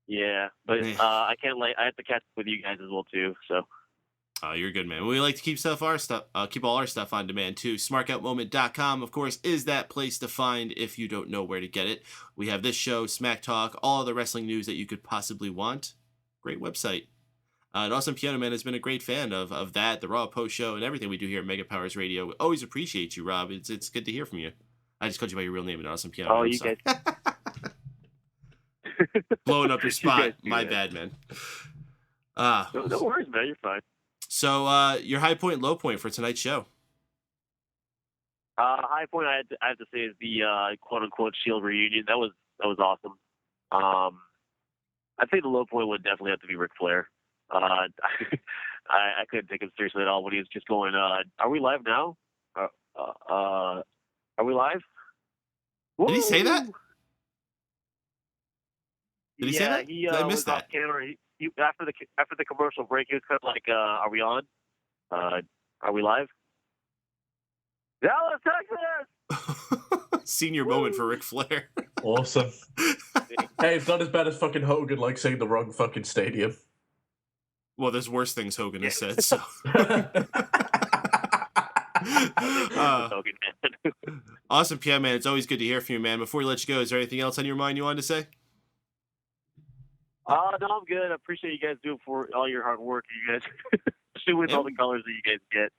Yeah, but I can't I have to catch up with you guys as well too. So. Oh, you're good, man. We like to keep keep all our stuff on demand too. SmarkoutMoment.com, of course, is that place to find if you don't know where to get it. We have this show, Smack Talk, all of the wrestling news that you could possibly want. Great website. And Awesome Piano Man has been a great fan of that, the Raw post show, and everything we do here at Mega Powers Radio. We always appreciate you, Rob. It's good to hear from you. I just called you by your real name, and Awesome Piano Man. Oh, you guys. Blowing up your spot. My bad, man. No worries, man. You're fine. So, your high point, low point for tonight's show? High point I have to say is the quote unquote Shield reunion. That was awesome. I'd say the low point would definitely have to be Ric Flair. I couldn't take him seriously at all when he was just going, "Are we live now? Are we live?" Did he say that? Did he say that? He I was missed that. off camera. He, after the commercial break, he was kind of like, "Are we on? Are we live?" Dallas, Texas. Senior moment for Ric Flair. Awesome. Hey, it's not as bad as fucking Hogan like saying the wrong fucking stadium. Well, there's worse things Hogan has said. So. Awesome, Pierre, man. It's always good to hear from you, man. Before we let you go, is there anything else on your mind you wanted to say? No, I'm good. I appreciate you guys doing for all your hard work. You guys, especially with all the colors that you guys get.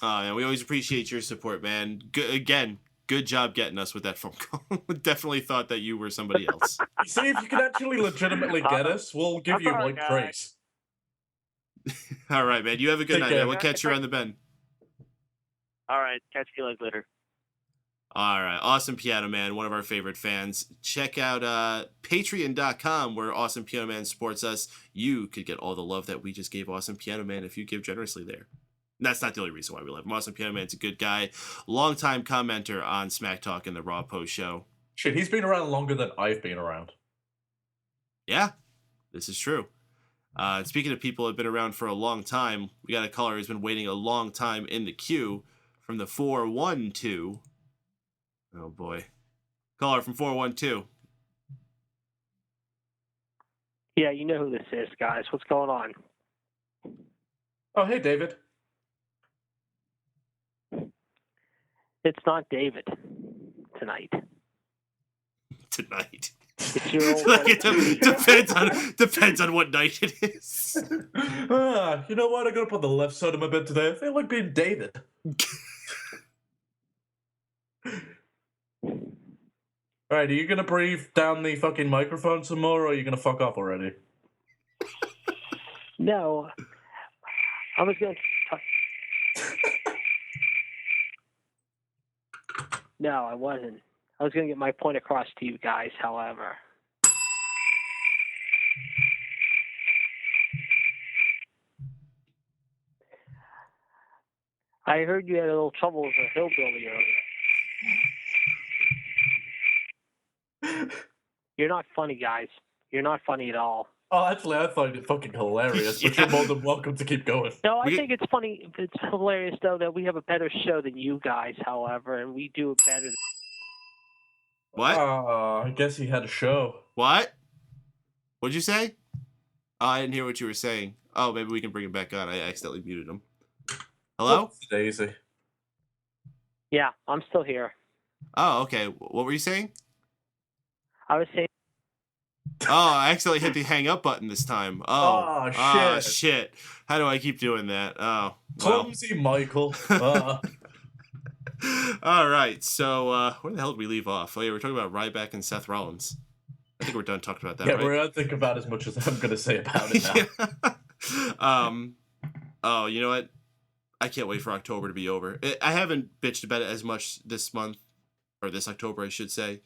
Man, we always appreciate your support, man. Good job getting us with that phone call. Definitely thought that you were somebody else. See, if you can actually legitimately get us, we'll give you white praise. All right, man. You have a good night, man. We'll catch you around the bend. All right. Catch you guys later. All right. Awesome Piano Man, one of our favorite fans. Check out patreon.com where Awesome Piano Man supports us. You could get all the love that we just gave Awesome Piano Man if you give generously there. And that's not the only reason why we love him. Awesome Piano Man's a good guy. Longtime commenter on Smack Talk and the Raw Post Show. Shit, he's been around longer than I've been around. Yeah, this is true. Speaking of people who have been around for a long time, we got a caller who's been waiting a long time in the queue from the 412. Oh, boy. Caller from 412. Yeah, you know who this is, guys. What's going on? Oh, hey, David. It's not David tonight. Tonight. It's your old Like depends on what night it is. You know what? I got up on the left side of my bed today. I feel like being David. Alright, are you gonna breathe down the fucking microphone some more, or are you gonna fuck off already? No. I was going to... No, I wasn't. I was going to get my point across to you guys, however. I heard you had a little trouble with a hillbilly earlier. You're not funny, guys. You're not funny at all. Oh, actually, I find it fucking hilarious, but you're more than welcome to keep going. No, I think it's funny. It's hilarious, though, that we have a better show than you guys, however, and we do it better. What? I guess he had a show. What? What'd you say? Oh, I didn't hear what you were saying. Oh, maybe we can bring him back on. I accidentally muted him. Hello? Daisy. Yeah, I'm still here. Oh, okay. What were you saying? I was saying... Oh, I accidentally hit the hang up button this time. Oh, shit. Oh, shit. How do I keep doing that? Oh, well. Clumsy Michael. All right. So, where the hell did we leave off? Oh, yeah, we're talking about Ryback and Seth Rollins. I think we're done talking about that, right? We're going to think about as much as I'm going to say about it now. Oh, you know what? I can't wait for October to be over. I haven't bitched about it as much this month, or this October, I should say.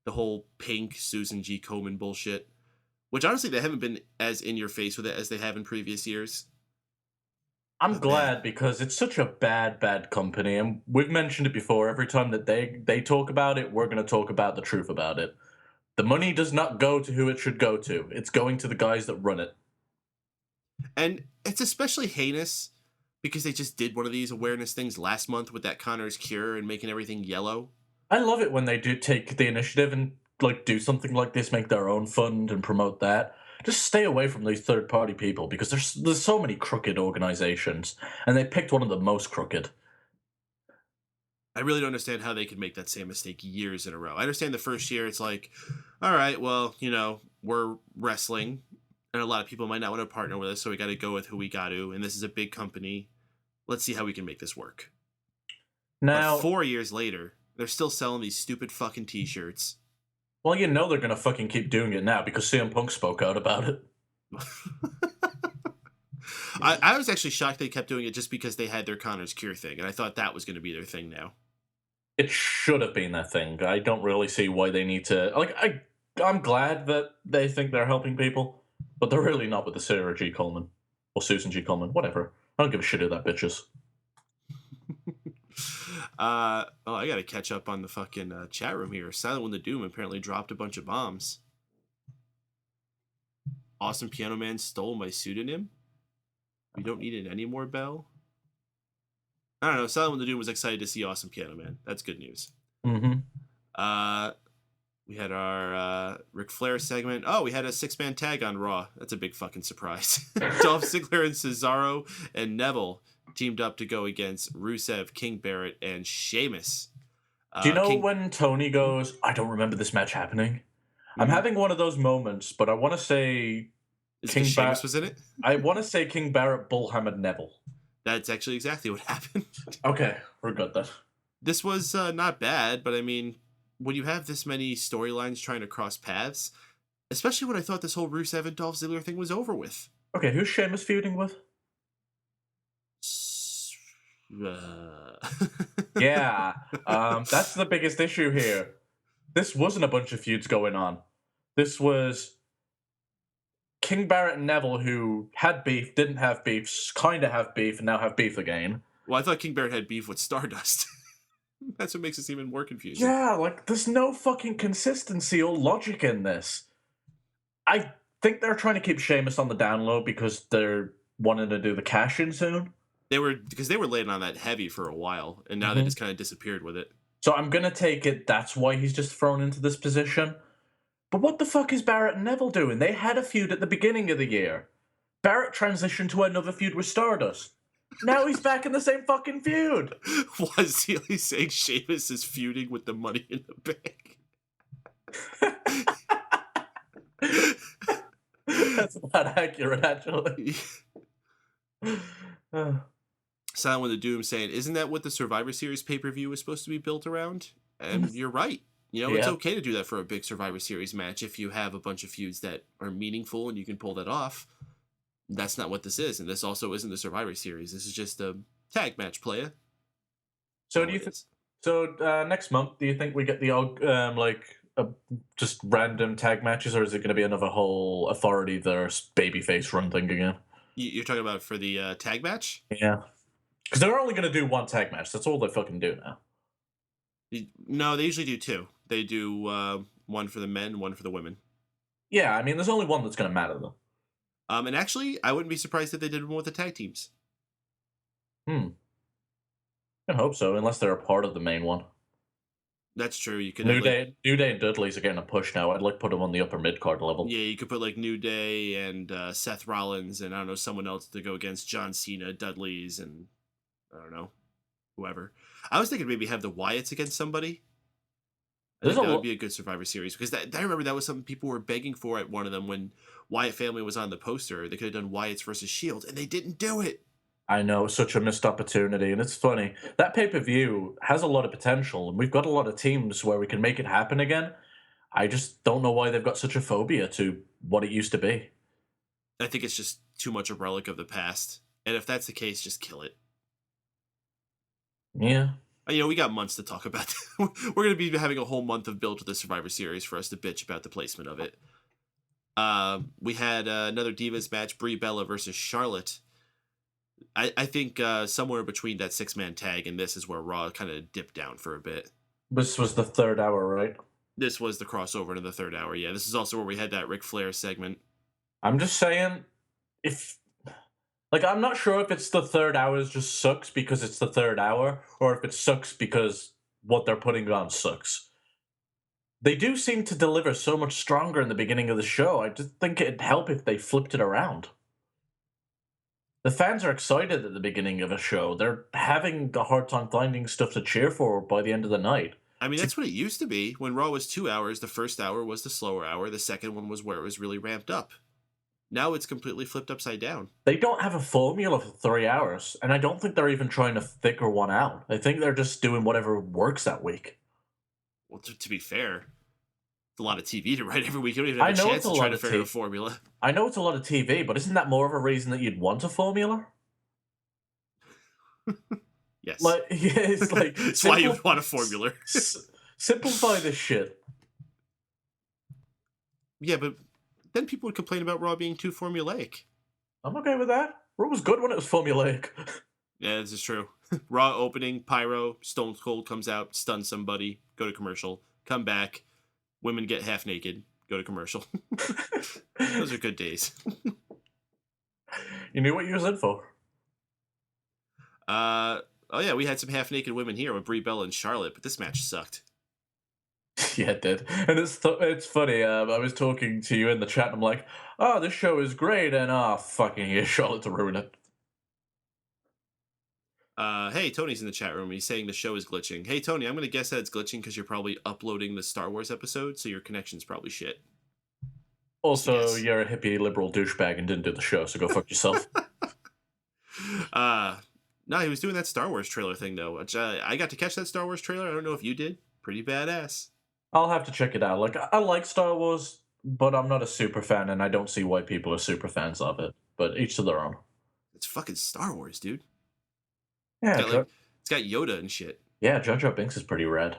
The whole Pink, Susan G. Komen bullshit. Which, honestly, they haven't been as in your face with it as they have in previous years. I'm glad, because it's such a bad company, and we've mentioned it before. Every time that they talk about it, we're going to talk about the truth about it. The money does not go to who it should go to. It's going to the guys that run it. And it's especially heinous because they just did one of these awareness things last month with that Connor's Cure and making everything yellow. I love it when they do take the initiative and like do something like this, make their own fund and promote that. just stay away from these third-party people because there's so many crooked organizations, and they picked one of the most crooked. I really don't understand how they could make that same mistake years in a row. I understand the first year it's like, all right, well, we're wrestling, and a lot of people might not want to partner with us, so we got to go with who we got to, and this is a big company. Let's see how we can make this work. Now, but 4 years later, they're still selling these stupid fucking t-shirts. Well, they're going to fucking keep doing it now because CM Punk spoke out about it. I was actually shocked they kept doing it just because they had their Connor's Cure thing, and I thought that was going to be their thing now. It should have been that thing. I don't really see why they need to... I'm glad that they think they're helping people, but they're really not with the Sarah G. Coleman. Or Susan G. Coleman, whatever. I don't give a shit who that bitch is. I gotta catch up on the fucking chat room here. Silent When the Doom apparently dropped a bunch of bombs. Awesome Piano Man stole my pseudonym. We don't need it anymore, Bell. I don't know. Silent When the Doom was excited to see Awesome Piano Man. That's good news. Mm-hmm. We had our Ric Flair segment. Oh, we had a 6-man tag on Raw. That's a big fucking surprise. Dolph Ziggler and Cesaro and Neville teamed up to go against Rusev, King Barrett, and Sheamus. Do you know when Tony goes, I don't remember this match happening? Mm-hmm. I'm having one of those moments, but I want to say Sheamus was in it? I want to say King Barrett bullhammered Neville. That's actually exactly what happened. Okay, we're good then. This was not bad, but I mean, when you have this many storylines trying to cross paths, especially when I thought this whole Rusev and Dolph Ziggler thing was over with. Okay, who's Sheamus feuding with? Yeah, that's the biggest issue here. This wasn't a bunch of feuds going on. This was King Barrett and Neville, who had beef, didn't have beef, kind of have beef, and now have beef again. Well, I thought King Barrett had beef with Stardust. That's what makes this even more confusing. Yeah, there's no fucking consistency or logic in this. I think they're trying to keep Sheamus on the down low because they're wanting to do the cash-in soon. They were laying on that heavy for a while, and now they just kind of disappeared with it. So I'm going to take it that's why he's just thrown into this position. But what the fuck is Barrett and Neville doing? They had a feud at the beginning of the year. Barrett transitioned to another feud with Stardust. Now he's back in the same fucking feud. Was he saying Sheamus is feuding with the Money in the Bank? That's not accurate, actually. Silent When the Doom saying, isn't that what the Survivor Series pay-per-view was supposed to be built around? And you're right. It's okay to do that for a big Survivor Series match if you have a bunch of feuds that are meaningful and you can pull that off. That's not what this is, and this also isn't the Survivor Series. This is just a tag match, playa. So next month, do you think we get the just random tag matches, or is it going to be another whole Authority versus babyface run thing again? You're talking about for the tag match? Yeah. Because they're only going to do one tag match. That's all they fucking do now. No, they usually do two. They do one for the men, one for the women. Yeah, I mean, there's only one that's going to matter, though. And actually, I wouldn't be surprised if they did one with the tag teams. I hope so, unless they're a part of the main one. That's true. You could New Day and Dudley's are getting a push now. I'd put them on the upper mid-card level. Yeah, you could put New Day and Seth Rollins and I don't know, someone else to go against John Cena, Dudley's, and I don't know, whoever. I was thinking maybe have the Wyatts against somebody. That would be a good Survivor Series because I remember that was something people were begging for at one of them when Wyatt Family was on the poster. They could have done Wyatts versus Shield, and they didn't do it. I know, such a missed opportunity, and it's funny. That pay-per-view has a lot of potential, and we've got a lot of teams where we can make it happen again. I just don't know why they've got such a phobia to what it used to be. I think it's just too much a relic of the past, and if that's the case, just kill it. Yeah. We got months to talk about that. We're going to be having a whole month of build to the Survivor Series for us to bitch about the placement of it. We had another Divas match, Brie Bella versus Charlotte. I think somewhere between that 6-man tag and this is where Raw kind of dipped down for a bit. This was the third hour, right? This was the crossover into the third hour, yeah. This is also where we had that Ric Flair segment. I'm just saying, I'm not sure if it's the third hour just sucks because it's the third hour, or if it sucks because what they're putting on sucks. They do seem to deliver so much stronger in the beginning of the show. I just think it'd help if they flipped it around. The fans are excited at the beginning of a show. They're having a hard time finding stuff to cheer for by the end of the night. I mean, that's what it used to be. When Raw was 2 hours, the first hour was the slower hour. The second one was where it was really ramped up. Now it's completely flipped upside down. They don't have a formula for 3 hours, and I don't think they're even trying to figure one out. I think they're just doing whatever works that week. Well, to be fair, it's a lot of TV to write every week. You don't even have a chance to try to figure out a formula. I know it's a lot of TV, but isn't that more of a reason that you'd want a formula? Yes. Like, yeah, it's like That's why you want a formula. Simplify this shit. Yeah, but then people would complain about Raw being too formulaic. I'm okay with that. Raw was good when it was formulaic. Yeah, this is true. Raw opening, Pyro, Stone Cold comes out, stuns somebody, go to commercial, come back, women get half naked, go to commercial. Those are good days. You knew what you was in for. Oh yeah, we had some half naked women here with Brie Bella and Charlotte, but this match sucked. Yeah, it did. And it's funny, I was talking to you in the chat, and I'm like, oh, this show is great, and fucking here's Charlotte to ruin it. Hey, Tony's in the chat room. He's saying the show is glitching. Hey, Tony, I'm going to guess that it's glitching because you're probably uploading the Star Wars episode, so your connection's probably shit. Also, Yes. you're a hippie liberal douchebag and didn't do the show, so go fuck yourself. No, he was doing that Star Wars trailer thing, though. Which, I got to catch that Star Wars trailer. I don't know if you did. Pretty badass. I'll have to check it out. Like, I like Star Wars, but I'm not a super fan, and I don't see why people are super fans of it. But each to their own. It's fucking Star Wars, dude. Yeah, It's got Yoda and shit. yeah, Jar Jar Binks is pretty rad.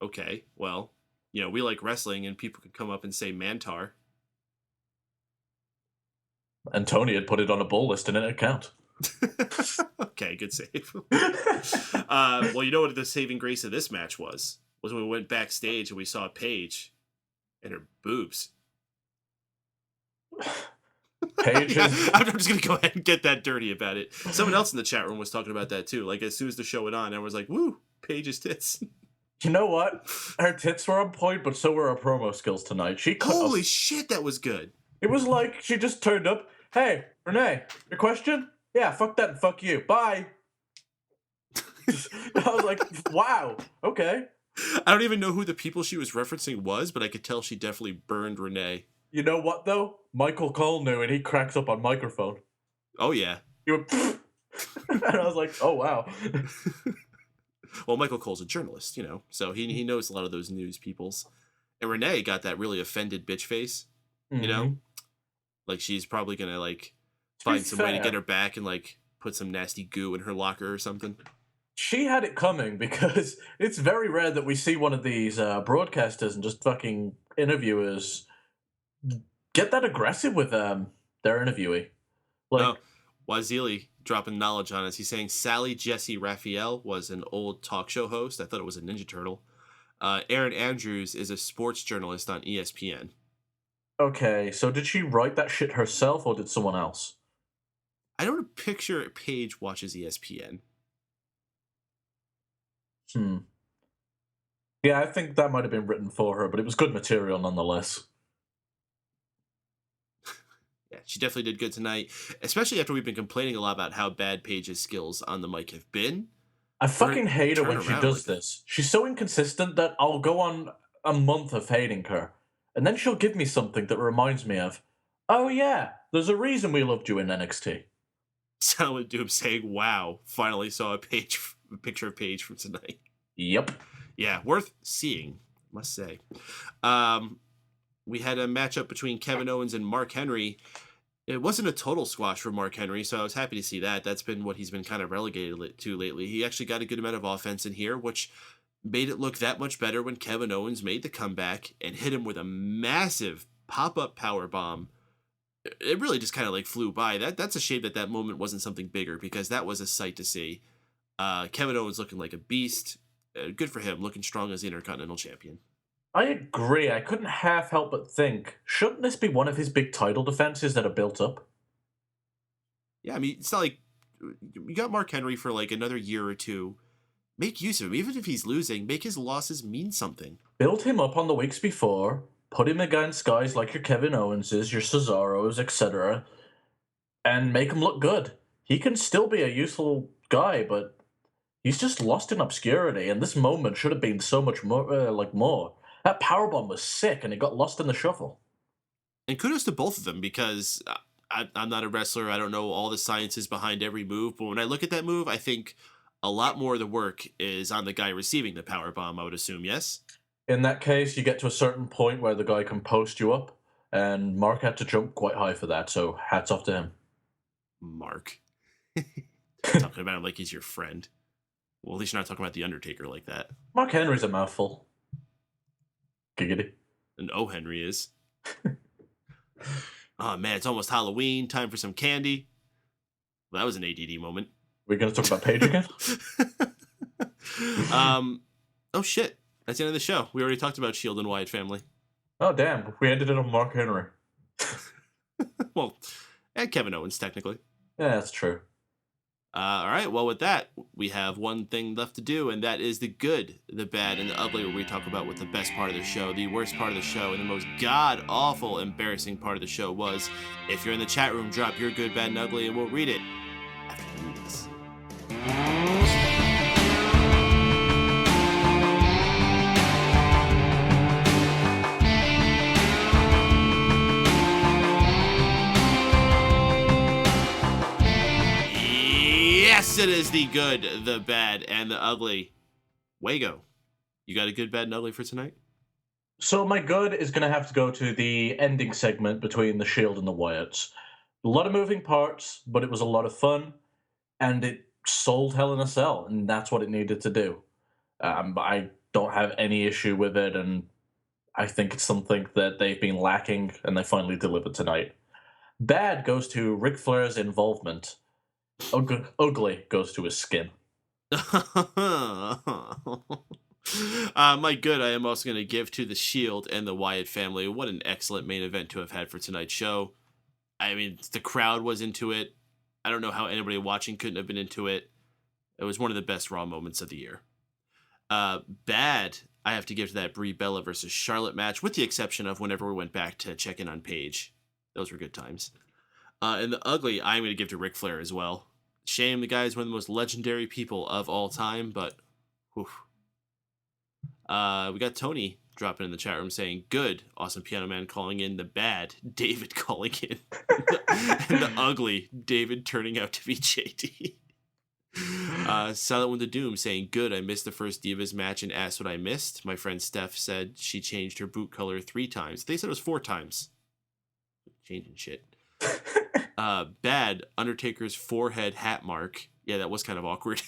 Okay, well, you know, we like wrestling, and people could come up and say Mantar. And Tony had put it on a bull list and it didn't count. Okay, good save. Well, you know what the saving grace of this match was when we went backstage and we saw Paige and her boobs. Paige is... I'm just gonna go ahead and get that dirty about it. Someone else in the chat room was talking about that too. Like as soon as the show went on, everyone was like, "Woo, Paige's tits." You know what? Her tits were on point, but so were her promo skills tonight. Holy shit, that was good. It was like she just turned up. Hey, Renee, your question? Yeah, fuck that and fuck you. Bye. I was like, wow, okay. I don't even know who the people she was referencing was, but I could tell she definitely burned Renee. You know what, though? Michael Cole knew, and he cracks up on microphone. Oh, yeah. He went, and I was like, oh, wow. Well, Michael Cole's a journalist, you know, so he knows a lot of those news peoples. And Renee got that really offended bitch face, you know? Like, she's probably going to, like, find some way to get her back and, like, put some nasty goo in her locker or something. She had it coming because it's very rare that we see one of these broadcasters and just fucking interviewers get that aggressive with their interviewee. Like, Wazili dropping knowledge on us. He's saying Sally Jesse Raphael was an old talk show host. I thought it was a Ninja Turtle. Erin Andrews is a sports journalist on ESPN. Okay, so did she write that shit herself or did someone else? I don't picture Paige watches ESPN. Yeah, I think that might have been written for her, but it was good material nonetheless. Yeah, she definitely did good tonight, especially after we've been complaining a lot about how bad Paige's skills on the mic have been. I fucking hate her when she does this. She's so inconsistent that I'll go on a month of hating her, and then she'll give me something that reminds me of, oh yeah, there's a reason we loved you in NXT. Sound like Doom saying, wow, finally saw a picture of Paige from tonight. Yep. Yeah, worth seeing, must say. We had a matchup between Kevin Owens and Mark Henry. It wasn't a total squash for Mark Henry, so I was happy to see that. That's been what he's been kind of relegated to lately. He actually got a good amount of offense in here, which made it look that much better when Kevin Owens made the comeback and hit him with a massive pop-up power bomb. It really just kind of like flew by. That's a shame that moment wasn't something bigger, because that was a sight to see. Kevin Owens looking like a beast. Good for him, looking strong as the Intercontinental Champion. I agree. I couldn't half help but think, shouldn't this be one of his big title defenses that are built up? Yeah, I mean, it's not like you got Mark Henry for like another year or two. Make use of him. Even if he's losing, make his losses mean something. Build him up on the weeks before, put him against guys like your Kevin Owenses, your Cesaros, etc., and make him look good. He can still be a useful guy, but he's just lost in obscurity, and this moment should have been so much more, more. That powerbomb was sick, and it got lost in the shuffle. And kudos to both of them, because I'm not a wrestler. I don't know all the sciences behind every move, but when I look at that move, I think a lot more of the work is on the guy receiving the powerbomb, I would assume, yes? In that case, you get to a certain point where the guy can post you up, and Mark had to jump quite high for that, so hats off to him. Mark. Talking about him like he's your friend. Well, at least you're not talking about The Undertaker like that. Mark Henry's a mouthful. Giggity. And O. Henry is. Oh, man, it's almost Halloween. Time for some candy. Well, that was an ADD moment. We're going to talk about Paige again? Oh, shit. That's the end of the show. We already talked about Shield and Wyatt Family. Oh, damn. We ended it on Mark Henry. Well, and Kevin Owens, technically. Yeah, that's true. All right, well, with that, we have one thing left to do, and that is the good, the bad, and the ugly, where we talk about what the best part of the show, the worst part of the show, and the most god-awful, embarrassing part of the show was. If you're in the chat room, drop your good, bad, and ugly, and we'll read it after we do this. Yes, it is the good, the bad, and the ugly. Wago, you got a good, bad, and ugly for tonight? So my good is going to have to go to the ending segment between the Shield and the Wyatts. A lot of moving parts, but it was a lot of fun, and it sold Hell in a Cell, and that's what it needed to do. I don't have any issue with it, and I think it's something that they've been lacking, and they finally delivered tonight. Bad goes to Ric Flair's involvement. Ugly goes to his skin. My good, I am also going to give to the Shield and the Wyatt family. What an excellent main event to have had for tonight's show. I mean, the crowd was into it. I don't know how anybody watching couldn't have been into it. It was one of the best Raw moments of the year. Bad, I have to give to that Brie Bella versus Charlotte match, with the exception of whenever we went back to check in on Paige. Those were good times. And the ugly, I'm going to give to Ric Flair as well. Shame, the guy is one of the most legendary people of all time, but whew. We got Tony dropping in the chat room saying, good, Awesome Piano Man calling in. The bad, David calling in. And the ugly, David turning out to be JD. Silent Wind of Doom saying, good, I missed the first Divas match and asked what I missed. My friend Steph said she changed her boot color 3 times. They said it was 4 times. Changing shit. Bad, Undertaker's forehead hat mark. Yeah, that was kind of awkward.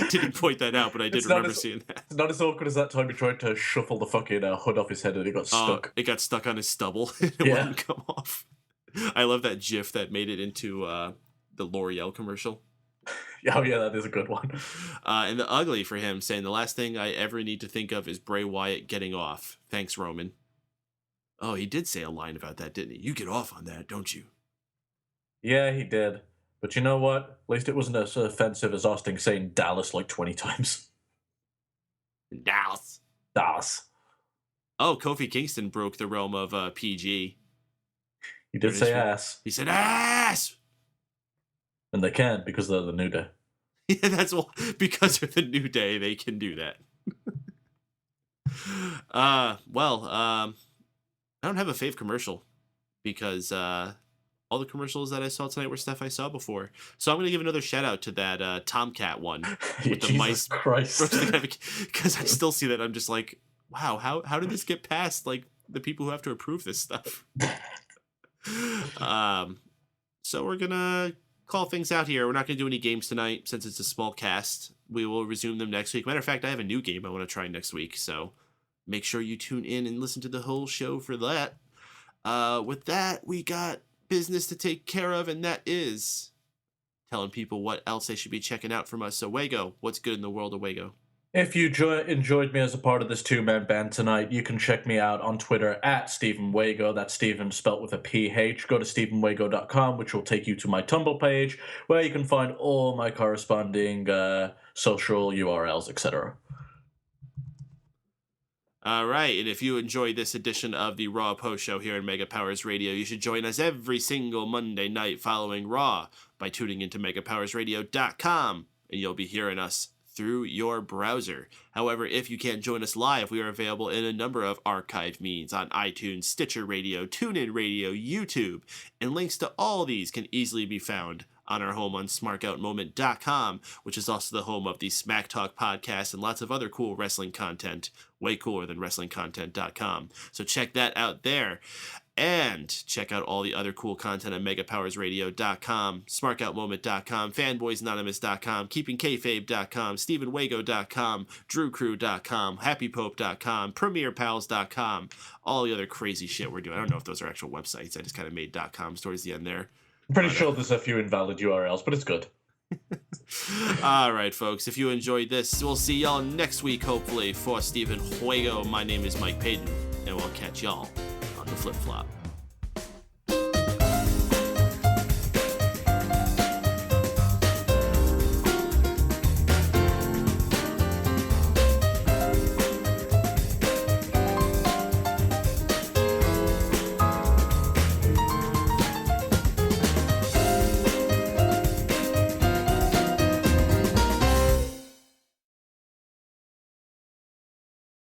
Didn't point that out, but I did remember seeing that. It's not as awkward as that time he tried to shuffle the fucking hood off his head and it got stuck. It got stuck on his stubble and it wouldn't come off. I love that GIF that made it into the L'Oreal commercial. Oh yeah, that is a good one. And the ugly for him saying, the last thing I ever need to think of is Bray Wyatt getting off. Thanks, Roman. Oh, he did say a line about that, didn't he? You get off on that, don't you? Yeah, he did. But you know what? At least it wasn't as offensive as Austin saying Dallas like 20 times. Dallas. Dallas. Oh, Kofi Kingston broke the realm of PG. He did say ass. He said ass! And they can because they're the New Day. Yeah, that's why. Because they're the New Day, they can do that. I don't have a fave commercial because all the commercials that I saw tonight were stuff I saw before. So I'm going to give another shout out to that Tomcat one with the mice. Christ. Because I still see that. I'm just like, wow, how did this get past like the people who have to approve this stuff? So we're going to call things out here. We're not going to do any games tonight since it's a small cast. We will resume them next week. Matter of fact, I have a new game I want to try next week. So make sure you tune in and listen to the whole show for that. With that, we got business to take care of, and that is telling people what else they should be checking out from us. So, Wago, what's good in the world of Wago? If you enjoyed me as a part of this two-man band tonight, you can check me out on Twitter at Stephen Wago. That's Stephen spelt with a PH. Go to stephenwago.com, which will take you to my Tumblr page, where you can find all my corresponding social URLs, etc. All right, and if you enjoyed this edition of the Raw Post Show here in Mega Powers Radio, you should join us every single Monday night following Raw by tuning into megapowersradio.com, and you'll be hearing us through your browser. However, if you can't join us live, we are available in a number of archive means on iTunes, Stitcher Radio, TuneIn Radio, YouTube, and links to all these can easily be found on our home on smarkoutmoment.com, which is also the home of the Smack Talk podcast and lots of other cool wrestling content, way cooler than wrestlingcontent.com. So check that out there. And check out all the other cool content on megapowersradio.com, smarkoutmoment.com, fanboysanonymous.com, keepingkayfabe.com, stephenwago.com, drewcrew.com, happypope.com, premierpals.com, all the other crazy shit we're doing. I don't know if those are actual websites. I just kind of made .coms towards the end there. I'm pretty sure there's a few invalid URLs, but it's good. All right, folks, if you enjoyed this, we'll see y'all next week, hopefully. For Stephen Wago, my name is Mike Paden, and we'll catch y'all on the flip-flop.